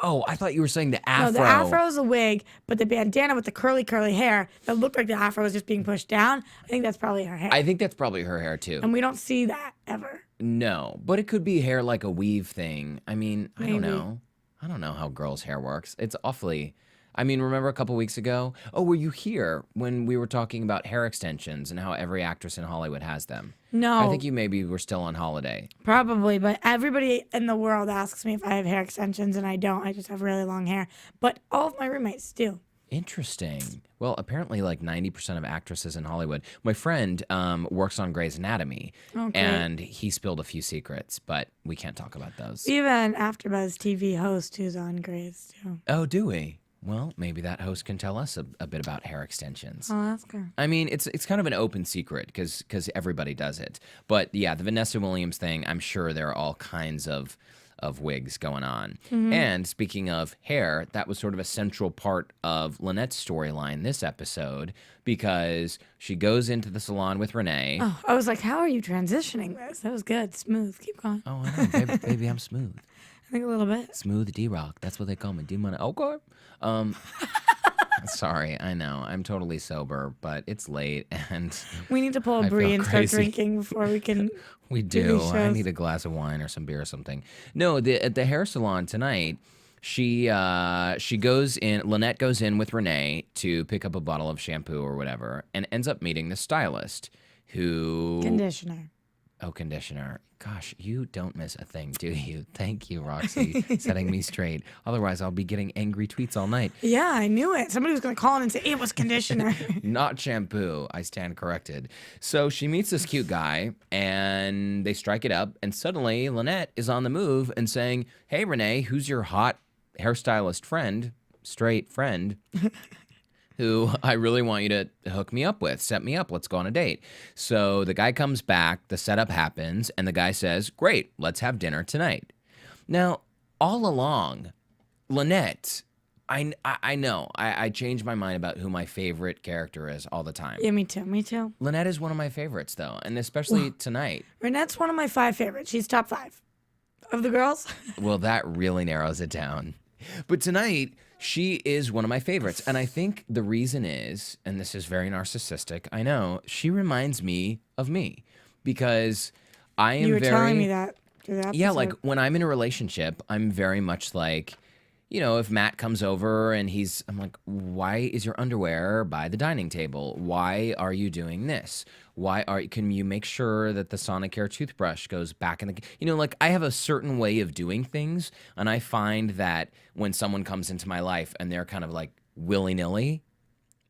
Speaker 4: Oh, I thought you were saying the afro.
Speaker 5: No, the afro is a wig, but the bandana with the curly hair that looked like the afro was just being pushed down, I think that's probably her hair.
Speaker 4: I think that's probably her hair too.
Speaker 5: And we don't see that ever.
Speaker 4: No, but it could be hair like a weave thing. I mean,
Speaker 5: Maybe.
Speaker 4: I don't know. I don't know how girls' hair works. It's awfully... I mean, remember a couple weeks ago? Oh, were you here when we were talking about hair extensions and how every actress in Hollywood has them?
Speaker 5: No.
Speaker 4: I think you maybe were still on holiday.
Speaker 5: Probably, but everybody in the world asks me if I have hair extensions, and I don't. I just have really long hair. But all of my roommates do.
Speaker 4: Interesting. Well, apparently like 90% of actresses in Hollywood. My friend works on Grey's Anatomy, and he spilled a few secrets, but we can't talk about those.
Speaker 5: We have an AFTERBUZZ TV host who's on Grey's, too.
Speaker 4: Oh, do we? Well, maybe that host can tell us a bit about hair extensions.
Speaker 5: I'll ask her.
Speaker 4: I mean, it's kind of an open secret because everybody does it. But yeah, the Vanessa Williams thing, I'm sure there are all kinds of wigs going on. Mm-hmm. And speaking of hair, that was sort of a central part of Lynette's storyline this episode, because she goes into the salon with Renee.
Speaker 5: Oh, I was like, how are you transitioning this? That was good. Smooth. Keep going.
Speaker 4: Oh, I know. Baby, I'm smooth.
Speaker 5: I think a little bit.
Speaker 4: Smooth D-Rock. That's what they call me. D-Money. Okay. Sorry, I know. I'm totally sober, but it's late and
Speaker 5: We need to pull a
Speaker 4: I
Speaker 5: Bree
Speaker 4: feel
Speaker 5: and
Speaker 4: crazy.
Speaker 5: start drinking before we can.
Speaker 4: we
Speaker 5: do
Speaker 4: do.
Speaker 5: these
Speaker 4: I
Speaker 5: shows.
Speaker 4: need a glass of wine or some beer or something. No, at the hair salon tonight, she goes in. Lynette goes in with Renee to pick up a bottle of shampoo or whatever, and ends up meeting the stylist, who
Speaker 5: Conditioner.
Speaker 4: Oh, conditioner. Gosh, you don't miss a thing, do you? Thank you, Roxy, setting me straight. Otherwise, I'll be getting angry tweets all night.
Speaker 5: Yeah, I knew it. Somebody was going to call in and say it was conditioner.
Speaker 4: Not shampoo. I stand corrected. So she meets this cute guy, and they strike it up, and suddenly Lynette is on the move and saying, hey, Renee, who's your hot hairstylist friend, straight friend, who I really want you to hook me up with, set me up, let's go on a date. So the guy comes back, the setup happens, and the guy says, great, let's have dinner tonight. Now, all along, Lynette, I know, I change my mind about who my favorite character is all the time.
Speaker 5: Yeah, me too. Me too.
Speaker 4: Lynette is one of my favorites, though, and especially tonight.
Speaker 5: Renette's one of my 5 favorites. She's top 5 of the girls.
Speaker 4: Well, that really narrows it down. But tonight, she is one of my favorites. And I think the reason is, and this is very narcissistic, I know, she reminds me of me. Because I am
Speaker 5: You were
Speaker 4: very...
Speaker 5: telling me that through the
Speaker 4: Yeah,
Speaker 5: episode.
Speaker 4: like when I'm in a relationship, I'm very much like, you know, if Matt comes over and I'm like, why is your underwear by the dining table? Why are you doing this? Can you make sure that the Sonicare toothbrush goes back in the, you know, like I have a certain way of doing things. And I find that when someone comes into my life and they're kind of like willy-nilly,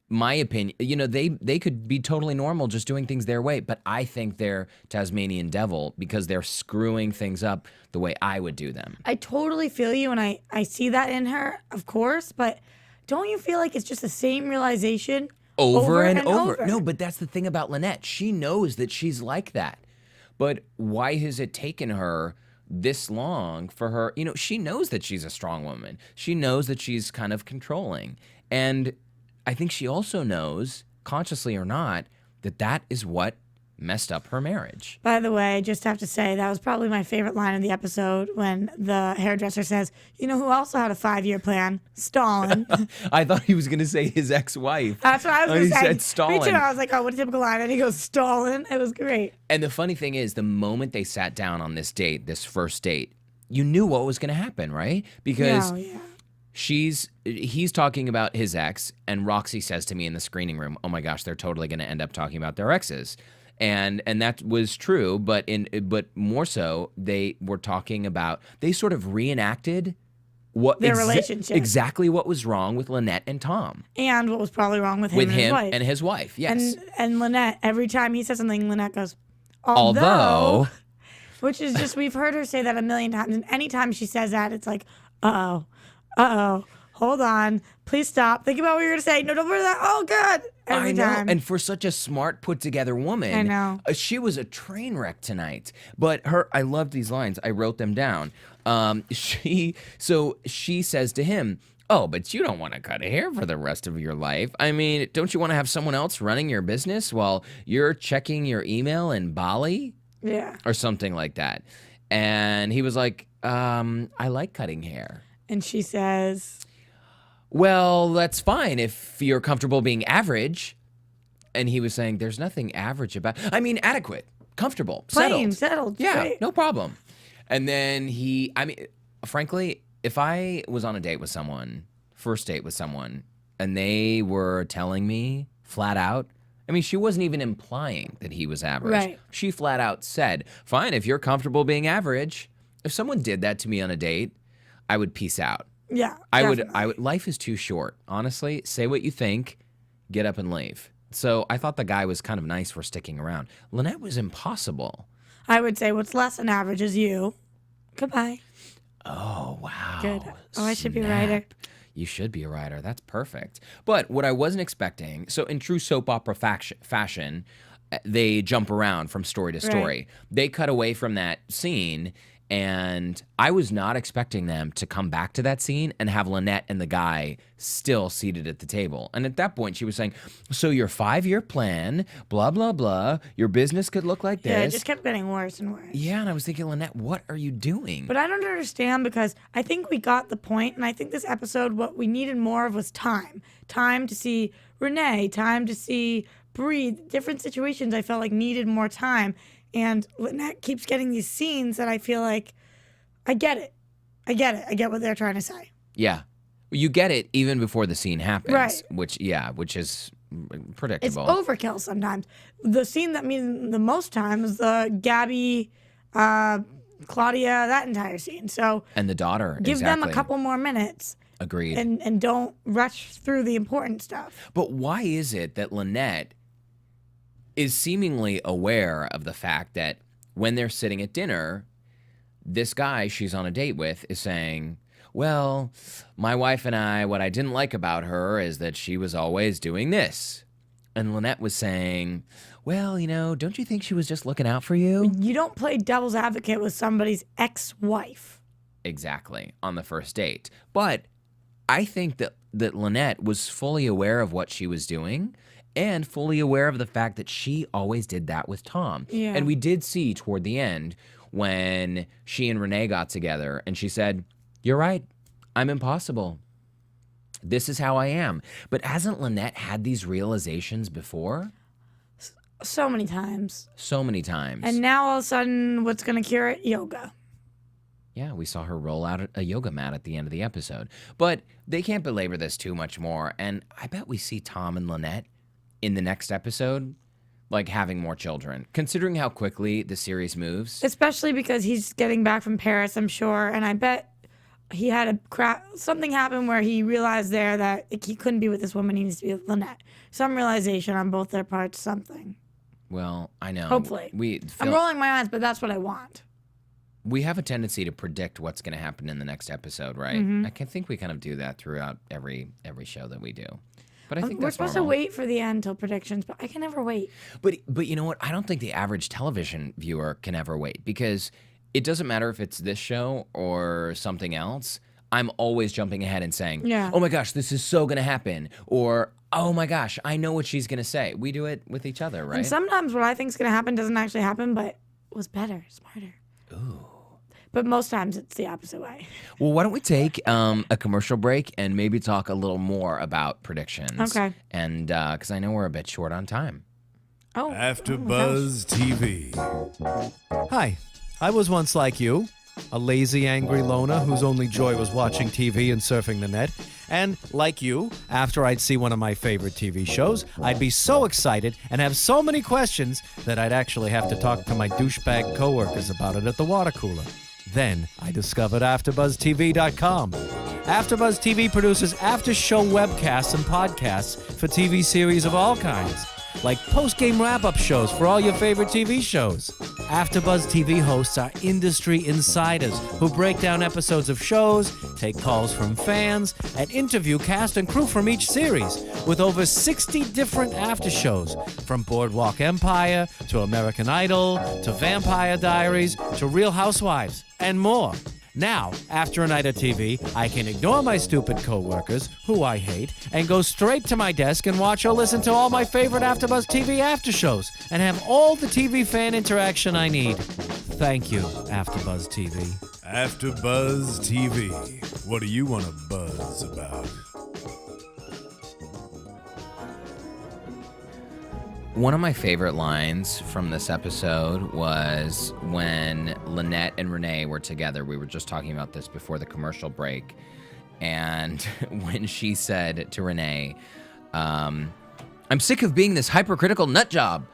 Speaker 4: my opinion, you know, they could be totally normal just doing things their way, but I think they're Tasmanian devil because they're screwing things up the way I would do them.
Speaker 5: I totally feel you, and I see that in her, of course, but don't you feel like it's just the same realization
Speaker 4: Over and over. No, but that's the thing about Lynette. She knows that she's like that. But why has it taken her this long for her? You know, she knows that she's a strong woman. She knows that she's kind of controlling. And I think she also knows, consciously or not, that is what messed up her marriage.
Speaker 5: By the way, I just have to say that was probably my favorite line of the episode when the hairdresser says, you know who also had a 5-year plan? Stalin.
Speaker 4: I thought he was going to say his ex-wife.
Speaker 5: That's what I was
Speaker 4: And
Speaker 5: going to
Speaker 4: he
Speaker 5: say.
Speaker 4: said Stalin.
Speaker 5: Me too. I was like, oh, what a typical line. And he goes, Stalin. It was great.
Speaker 4: And the funny thing is, the moment they sat down on this date, this first date, you knew what was going to happen, right? Because
Speaker 5: Yeah.
Speaker 4: he's talking about his ex, and Roxy says to me in the screening room, oh my gosh, they're totally going to end up talking about their exes. And that was true, but more so, they were talking about, they sort of reenacted what
Speaker 5: Their relationship.
Speaker 4: exactly what was wrong with Lynette and Tom.
Speaker 5: And what was probably wrong with him and his wife.
Speaker 4: and his wife, yes.
Speaker 5: And Lynette, every time he says something, Lynette goes,
Speaker 4: Although
Speaker 5: which is just, we've heard her say that a million times. And anytime she says that, it's like, hold on, please stop. Think about what you're going to say. No, don't worry that. Oh, God. Every
Speaker 4: I know,
Speaker 5: time.
Speaker 4: and for such a smart, put-together woman,
Speaker 5: I know.
Speaker 4: She was a train wreck tonight. But I love these lines. I wrote them down. She says to him, oh, but you don't want to cut hair for the rest of your life. I mean, don't you want to have someone else running your business while you're checking your email in Bali?
Speaker 5: Yeah.
Speaker 4: Or something like that. And he was like, I like cutting hair.
Speaker 5: And she says,
Speaker 4: well, that's fine if you're comfortable being average. And he was saying, there's nothing average about, adequate, comfortable,
Speaker 5: plain,
Speaker 4: settled.
Speaker 5: settled.
Speaker 4: Yeah,
Speaker 5: Great.
Speaker 4: no problem. And then frankly, if I was on a date with someone, first date with someone, and they were telling me flat out, she wasn't even implying that he was average.
Speaker 5: Right.
Speaker 4: She flat out said, fine, if you're comfortable being average. If someone did that to me on a date, I would peace out.
Speaker 5: Yeah.
Speaker 4: I
Speaker 5: definitely.
Speaker 4: would. Life is too short. Honestly, say what you think, get up and leave. So I thought the guy was kind of nice for sticking around. Lynette was impossible.
Speaker 5: I would say what's less than average is you. Goodbye.
Speaker 4: Oh, wow.
Speaker 5: Good. Oh, I should be a
Speaker 4: Snap.
Speaker 5: writer.
Speaker 4: You should be a writer. That's perfect. But what I wasn't expecting, so in true soap opera fashion, they jump around from story to story.
Speaker 5: Right.
Speaker 4: They cut away from that scene, And I was not expecting them to come back to that scene and have Lynette and the guy still seated at the table. And at that point, she was saying, so your 5-year plan, blah, blah, blah, your business could look like this.
Speaker 5: Yeah, it just kept getting worse and worse.
Speaker 4: Yeah, and I was thinking, Lynette, what are you doing?
Speaker 5: But I don't understand because I think we got the point, and I think this episode, what we needed more of was time. Time to see Renee, time to see Bree, different situations I felt like needed more time. And Lynette keeps getting these scenes that I feel like, I get it. I get what they're trying to say.
Speaker 4: Yeah. You get it even before the scene happens.
Speaker 5: Right.
Speaker 4: Which is predictable.
Speaker 5: It's overkill sometimes. The scene that means the most time is the Gaby, Claudia, that entire scene. So
Speaker 4: and the daughter.
Speaker 5: Give them a
Speaker 4: exactly.
Speaker 5: couple more minutes.
Speaker 4: Agreed.
Speaker 5: And don't rush through the important stuff.
Speaker 4: But why is it that Lynette is seemingly aware of the fact that when they're sitting at dinner, this guy she's on a date with is saying, well, my wife and I, what I didn't like about her is that she was always doing this. And Lynette was saying, well, don't you think she was just looking out for you?
Speaker 5: You don't play devil's advocate with somebody's ex-wife.
Speaker 4: Exactly, on the first date. But I think that Lynette was fully aware of what she was doing and fully aware of the fact that she always did that with Tom.
Speaker 5: Yeah.
Speaker 4: And we did see toward the end when she and Renee got together and she said, you're right, I'm impossible. This is how I am. But hasn't Lynette had these realizations before?
Speaker 5: So many times.
Speaker 4: So many times.
Speaker 5: And now all of a sudden, what's going to cure it? Yoga.
Speaker 4: Yeah, we saw her roll out a yoga mat at the end of the episode. But they can't belabor this too much more. And I bet we see Tom and Lynette in the next episode, like having more children, considering how quickly the series moves.
Speaker 5: Especially because he's getting back from Paris, I'm sure. And I bet he had something happen where he realized there that he couldn't be with this woman. He needs to be with Lynette. Some realization on both their parts, something.
Speaker 4: Well, I know.
Speaker 5: Hopefully. I'm rolling my eyes, but that's what I want.
Speaker 4: We have a tendency to predict what's going to happen in the next episode, right?
Speaker 5: Mm-hmm.
Speaker 4: I think we kind of do that throughout every show that we do. But I think
Speaker 5: We're
Speaker 4: that's
Speaker 5: supposed
Speaker 4: normal.
Speaker 5: to wait for the end till predictions, but I can never wait.
Speaker 4: But you know what? I don't think the average television viewer can ever wait because it doesn't matter if it's this show or something else. I'm always jumping ahead and saying,
Speaker 5: Yeah.
Speaker 4: oh my gosh, this is so going to happen. Or, oh my gosh, I know what she's going to say. We do it with each other, right?
Speaker 5: And sometimes what I think is going to happen doesn't actually happen, but was better, smarter.
Speaker 4: Ooh.
Speaker 5: But most times it's the opposite way.
Speaker 4: Well, why don't we take a commercial break and maybe talk a little more about predictions?
Speaker 5: Okay.
Speaker 4: And because I know we're a bit short on time.
Speaker 5: Oh.
Speaker 1: AfterBuzz TV.
Speaker 3: Hi, I was once like you, a lazy, angry loner whose only joy was watching TV and surfing the net. And, like you, after I'd see one of my favorite TV shows, I'd be so excited and have so many questions that I'd actually have to talk to my douchebag coworkers about it at the water cooler. Then I discovered AfterBuzzTV.com. AfterBuzz TV produces after-show webcasts and podcasts for TV series of all kinds, like post-game wrap-up shows for all your favorite TV shows. AfterBuzz TV hosts are industry insiders who break down episodes of shows, take calls from fans, and interview cast and crew from each series, with over 60 different after shows, from Boardwalk Empire to American Idol to Vampire Diaries to Real Housewives, and more. Now, after a night of TV, I can ignore my stupid coworkers, who I hate, and go straight to my desk and watch or listen to all my favorite AfterBuzz TV after shows, and have all the TV fan interaction I need. Thank you, AfterBuzz TV.
Speaker 1: AfterBuzz TV. What do you want to buzz about?
Speaker 4: One of my favorite lines from this episode was when Lynette and Renee were together. We were just talking about this before the commercial break. And when she said to Renee, I'm sick of being this hypercritical nut job.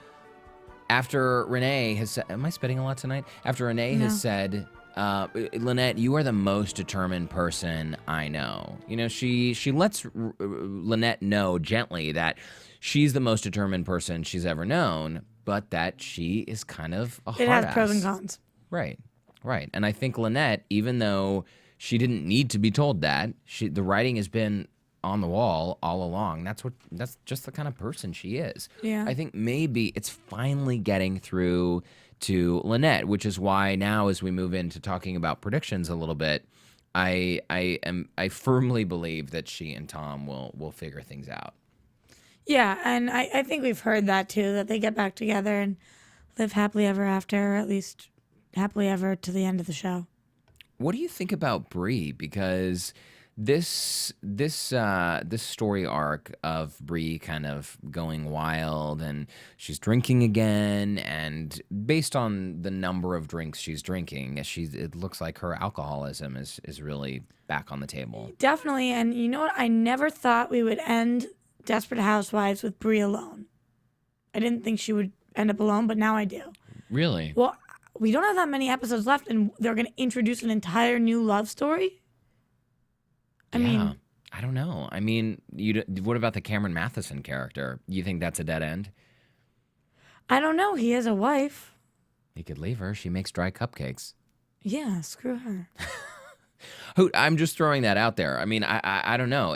Speaker 4: After Renee has said, am I spitting a lot tonight? After Renee has said, Lynette, you are the most determined person I know. You know, she lets Lynette know gently that she's the most determined person she's ever known, but that she is kind of a hard ass.
Speaker 5: It has pros and cons.
Speaker 4: Right. And I think Lynette, even though she didn't need to be told that, the writing has been on the wall all along. That's just the kind of person she is.
Speaker 5: Yeah.
Speaker 4: I think maybe it's finally getting through to Lynette, which is why now as we move into talking about predictions a little bit, I firmly believe that she and Tom will figure things out.
Speaker 5: Yeah, and I think we've heard that too, that they get back together and live happily ever after, or at least happily ever to the end of the show.
Speaker 4: What do you think about Bree? Because this story arc of Bree kind of going wild, and she's drinking again, and based on the number of drinks she's drinking, it looks like her alcoholism is really back on the table.
Speaker 5: Definitely, and you know what? I never thought we would end Desperate Housewives with Bree alone. I didn't think she would end up alone, but now I do.
Speaker 4: Really?
Speaker 5: Well, we don't have that many episodes left, and they're going to introduce an entire new love story. I mean,
Speaker 4: I don't know. I mean, what about the Cameron Matheson character? You think that's a dead end?
Speaker 5: I don't know. He has a wife.
Speaker 4: He could leave her. She makes dry cupcakes.
Speaker 5: Yeah, screw her.
Speaker 4: I'm just throwing that out there. I mean, I don't know.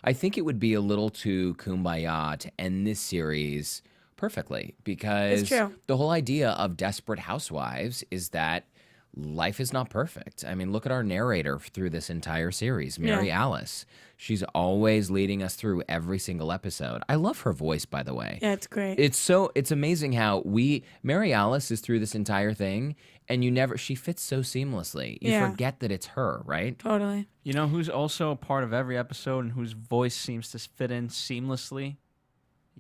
Speaker 4: I think it would be a little too kumbaya to end this series perfectly, because
Speaker 5: It's true.
Speaker 4: the whole idea of Desperate Housewives is that life is not perfect. I mean, look at our narrator through this entire series, Mary Alice. She's always leading us through every single episode. I love her voice, by the way.
Speaker 5: Yeah, it's great.
Speaker 4: It's amazing how Mary Alice is through this entire thing, and she fits so seamlessly. You forget that it's her, right?
Speaker 5: Totally.
Speaker 6: You know who's also a part of every episode and whose voice seems to fit in seamlessly?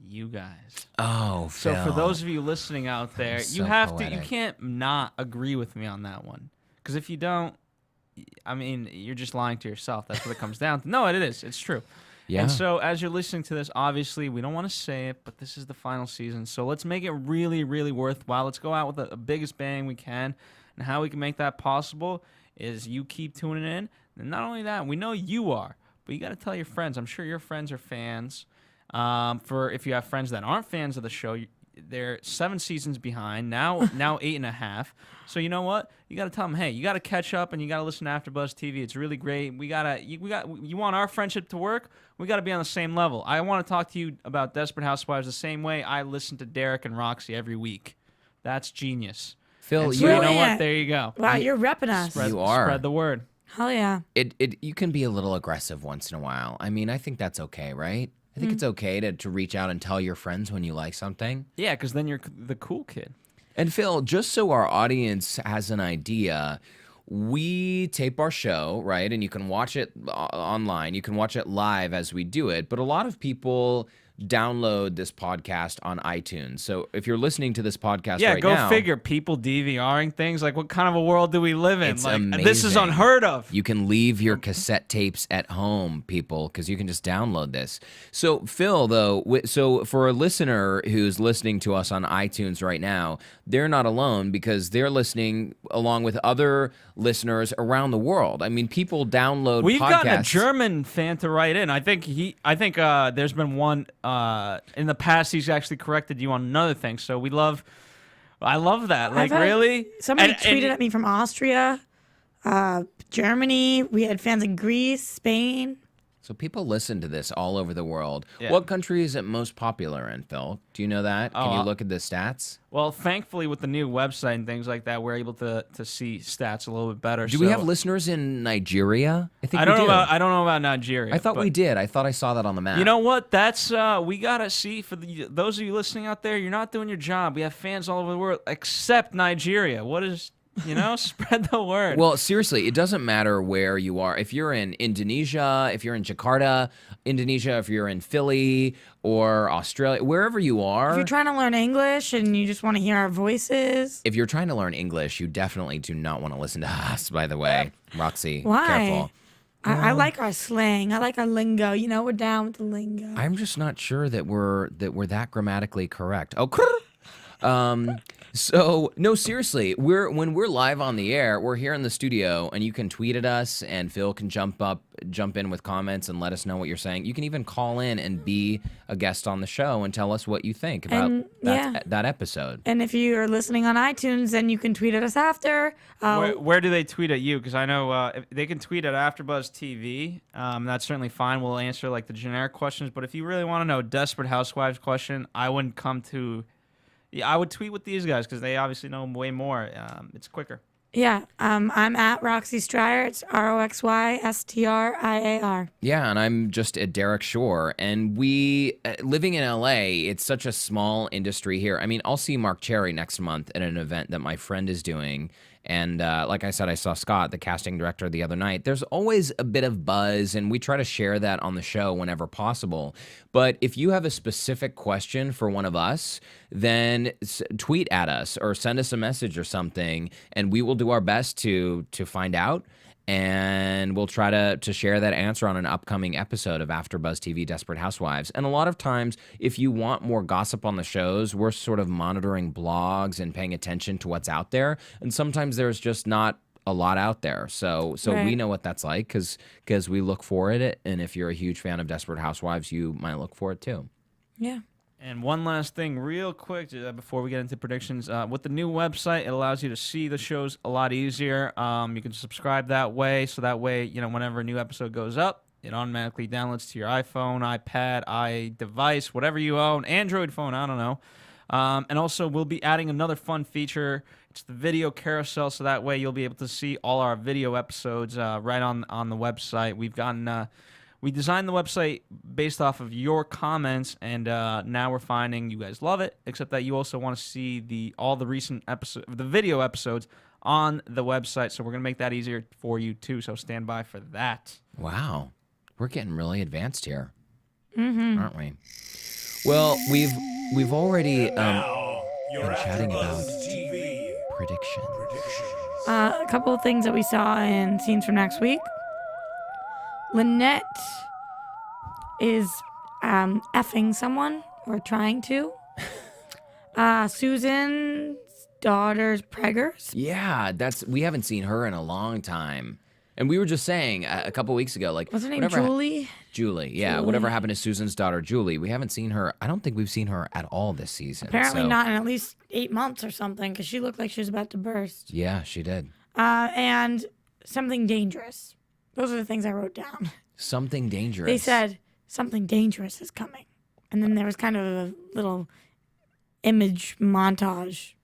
Speaker 6: You guys.
Speaker 4: Oh,
Speaker 6: So
Speaker 4: Phil.
Speaker 6: for those of you listening out there,
Speaker 4: was
Speaker 6: you
Speaker 4: so
Speaker 6: have
Speaker 4: poetic.
Speaker 6: to. You can't not agree with me on that one. Because if you don't, I mean, you're just lying to yourself. That's what it comes down to. No, it is. It's true.
Speaker 4: Yeah.
Speaker 6: And so as you're listening to this, obviously, we don't want to say it, but this is the final season. So let's make it really, really worthwhile. Let's go out with the biggest bang we can. And how we can make that possible is you keep tuning in. And not only that, we know you are, but you got to tell your friends. I'm sure your friends are fans. For if you have friends that aren't fans of the show, they're 7 seasons behind now 8.5. So you know what? You got to tell them, hey, you got to catch up and you got to listen to AfterBuzz TV. It's really great. You want our friendship to work? We got to be on the same level. I want to talk to you about Desperate Housewives the same way I listen to Derrick and Roxy every week. That's genius.
Speaker 4: Phil,
Speaker 6: And so
Speaker 4: you
Speaker 6: you know
Speaker 5: Brilliant.
Speaker 6: what? There you go.
Speaker 5: Wow, you're repping us.
Speaker 4: You are.
Speaker 6: Spread the word.
Speaker 5: Hell yeah.
Speaker 4: You can be a little aggressive once in a while. I mean, I think that's okay, right? I think it's okay to reach out and tell your friends when you like something.
Speaker 6: Yeah, because then you're the cool kid.
Speaker 4: And Phil, just so our audience has an idea, we tape our show, right? And you can watch it online. You can watch it live as we do it. But a lot of people download this podcast on iTunes. So if you're listening to this podcast
Speaker 6: Yeah,
Speaker 4: right
Speaker 6: go
Speaker 4: now,
Speaker 6: figure. People DVRing things. Like, what kind of a world do we live in?
Speaker 4: It's
Speaker 6: Like, this is
Speaker 4: amazing.
Speaker 6: unheard of.
Speaker 4: you can leave your cassette tapes at home, people, because you can just download this. So, Phil, though, so for a listener who's listening to us on iTunes right now, they're not alone because they're listening along with other listeners around the world. I mean, people download
Speaker 6: We've
Speaker 4: podcasts.
Speaker 6: gotten a German fan to write in. I think there's been one in the past. He's actually corrected you on another thing. So I love that. Like,
Speaker 5: I've had-
Speaker 6: really?
Speaker 5: Somebody
Speaker 6: And-
Speaker 5: tweeted at me from Austria, Germany. We had fans in Greece, Spain.
Speaker 4: So people listen to this all over the world.
Speaker 6: Yeah.
Speaker 4: What country is it most popular in, Phil? Do you know that? Can you look at the stats?
Speaker 6: Well, thankfully, with the new website and things like that, we're able to see stats a little bit better.
Speaker 4: Do we have listeners in Nigeria? I think
Speaker 6: I don't
Speaker 4: we
Speaker 6: know
Speaker 4: do.
Speaker 6: about Nigeria.
Speaker 4: I thought
Speaker 6: but-
Speaker 4: we did. I thought I saw that on the map.
Speaker 6: You know what? That's we gotta see for those of you listening out there. You're not doing your job. We have fans all over the world, except Nigeria. What is spread the word.
Speaker 4: Well, seriously, it doesn't matter where you are. If you're in Indonesia, if you're in Jakarta, Indonesia, if you're in Philly or Australia, wherever you are.
Speaker 5: If you're trying to learn English and you just want to hear our voices.
Speaker 4: If you're trying to learn English, you definitely do not want to listen to us, by the way. Roxy,
Speaker 5: Why?
Speaker 4: careful.
Speaker 5: I like our slang. I like our lingo. We're down with the lingo.
Speaker 4: I'm just not sure that we're that grammatically correct. Oh, So, no, seriously, when we're live on the air, we're here in the studio, and you can tweet at us, and Phil can jump in with comments and let us know what you're saying. You can even call in and be a guest on the show and tell us what you think about that episode.
Speaker 5: And if you are listening on iTunes, then you can tweet at us after.
Speaker 6: Where do they tweet at you? Because I know they can tweet at AfterBuzz TV. That's certainly fine. We'll answer like the generic questions. But if you really want to know a Desperate Housewives question, I wouldn't come to. Yeah, I would tweet with these guys because they obviously know way more. It's quicker.
Speaker 5: Yeah, I'm at Roxy Striar. It's RoxyStriar.
Speaker 4: Yeah, and I'm just at Derrick Shore. And we, living in LA, it's such a small industry here. I mean, I'll see Mark Cherry next month at an event that my friend is doing. And like I said, I saw Scott, the casting director, the other night. There's always a bit of buzz, and we try to share that on the show whenever possible. But if you have a specific question for one of us, then tweet at us or send us a message or something, and we will do our best to find out. And we'll try to share that answer on an upcoming episode of AfterBuzz TV Desperate Housewives. And a lot of times, if you want more gossip on the shows, we're sort of monitoring blogs and paying attention to what's out there. And sometimes there's just not a lot out there. So
Speaker 5: Right.
Speaker 4: we know what that's like because we look for it. And if you're a huge fan of Desperate Housewives, you might look for it too.
Speaker 5: Yeah.
Speaker 6: And one last thing, real quick, before we get into predictions. With the new website, it allows you to see the shows a lot easier. You can subscribe that way, so that way, whenever a new episode goes up, it automatically downloads to your iPhone, iPad, iDevice, whatever you own, Android phone, I don't know. And also, we'll be adding another fun feature. It's the video carousel, so that way you'll be able to see all our video episodes right on the website. We designed the website based off of your comments, and now we're finding you guys love it, except that you also want to see all the recent the video episodes on the website, so we're going to make that easier for you too, so stand by for that.
Speaker 4: Wow. We're getting really advanced here, aren't we? Well, we've already been chatting about predictions.
Speaker 5: A couple of things that we saw in scenes from next week. Lynette is effing someone, or trying to. Susan's daughter's preggers.
Speaker 4: Yeah, we haven't seen her in a long time. And we were just saying a couple weeks ago, like,
Speaker 5: What's her name? Julie?
Speaker 4: Julie, yeah.
Speaker 5: Julie.
Speaker 4: Whatever happened to Susan's daughter, Julie? We haven't seen her. I don't think we've seen her at all this season.
Speaker 5: Apparently
Speaker 4: so-
Speaker 5: not in at least 8 months or something, because she looked like she was about to burst.
Speaker 4: Yeah, she did.
Speaker 5: And something dangerous. Those are the things I wrote down.
Speaker 4: Something dangerous.
Speaker 5: They said something dangerous is coming. And then there was kind of a little image montage.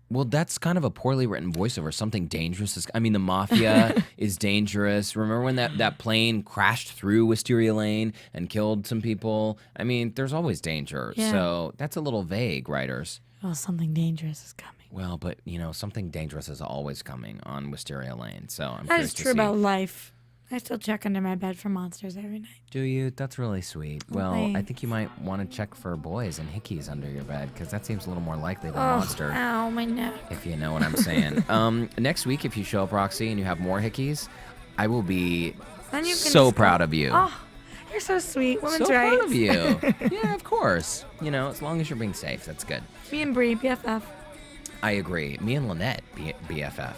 Speaker 4: Well, that's kind of a poorly written voiceover. Something dangerous is. I mean, the mafia is dangerous. Remember when that plane crashed through Wisteria Lane and killed some people? I mean, there's always danger.
Speaker 5: Yeah.
Speaker 4: So that's a little vague, writers.
Speaker 5: Oh, something dangerous is coming.
Speaker 4: Well, but something dangerous is always coming on Wisteria Lane. So I'm
Speaker 5: That
Speaker 4: curious
Speaker 5: is
Speaker 4: to
Speaker 5: true
Speaker 4: see.
Speaker 5: about life. I still check under my bed for monsters every night.
Speaker 4: Do you? That's really sweet. Well, I
Speaker 5: thanks.
Speaker 4: think you might want to check for boys and hickeys under your bed because that seems a little more likely than
Speaker 5: Oh,
Speaker 4: monster.
Speaker 5: ow, my neck.
Speaker 4: If you know what I'm saying. Next week, if you show up, Roxy, and you have more hickeys, I will be
Speaker 5: Then you can
Speaker 4: so
Speaker 5: just
Speaker 4: proud
Speaker 5: go-
Speaker 4: of you.
Speaker 5: Oh, you're so sweet. Women's
Speaker 4: so
Speaker 5: rights.
Speaker 4: proud of you. Yeah, of course. As long as you're being safe, that's good.
Speaker 5: Me and Bree, BFF.
Speaker 4: I agree. Me and Lynette, BFF.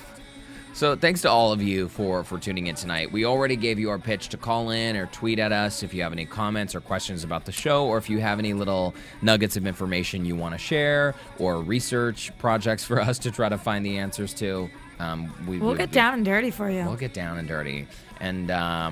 Speaker 4: So thanks to all of you for tuning in tonight. We already gave you our pitch to call in or tweet at us if you have any comments or questions about the show, or if you have any little nuggets of information you want to share or research projects for us to try to find the answers to.
Speaker 5: We'll get down and dirty for you.
Speaker 4: We'll get down and dirty. And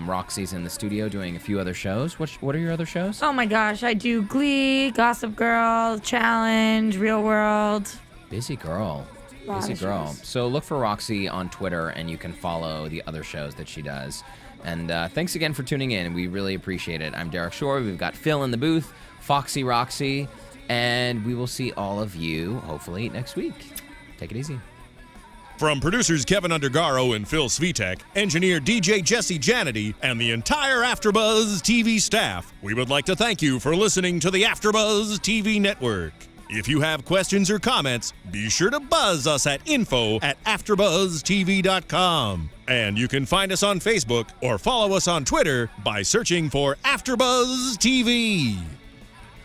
Speaker 4: Roxy's in the studio doing a few other shows. What are your other shows?
Speaker 5: Oh my gosh, I do Glee, Gossip Girl, Challenge, Real World.
Speaker 4: Busy girl.
Speaker 5: Lot
Speaker 4: Busy
Speaker 5: of
Speaker 4: girl.
Speaker 5: shows.
Speaker 4: So look for Roxy on Twitter, and you can follow the other shows that she does. And thanks again for tuning in. We really appreciate it. I'm Derrick Shore. We've got Phil in the booth, Foxy Roxy, and we will see all of you, hopefully, next week. Take it easy.
Speaker 1: From producers Kevin Undergaro and Phil Svitek, engineer DJ Jesse Janity, and the entire AfterBuzz TV staff, we would like to thank you for listening to the AfterBuzz TV network. If you have questions or comments, be sure to buzz us at info@AfterBuzzTV.com. And you can find us on Facebook or follow us on Twitter by searching for AfterBuzz TV.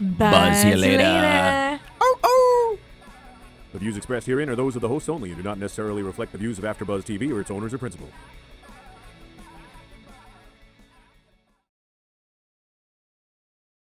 Speaker 4: Buzz you later.
Speaker 5: Oh, oh.
Speaker 8: The views expressed herein are those of the hosts only and do not necessarily reflect the views of AfterBuzz TV or its owners or principals.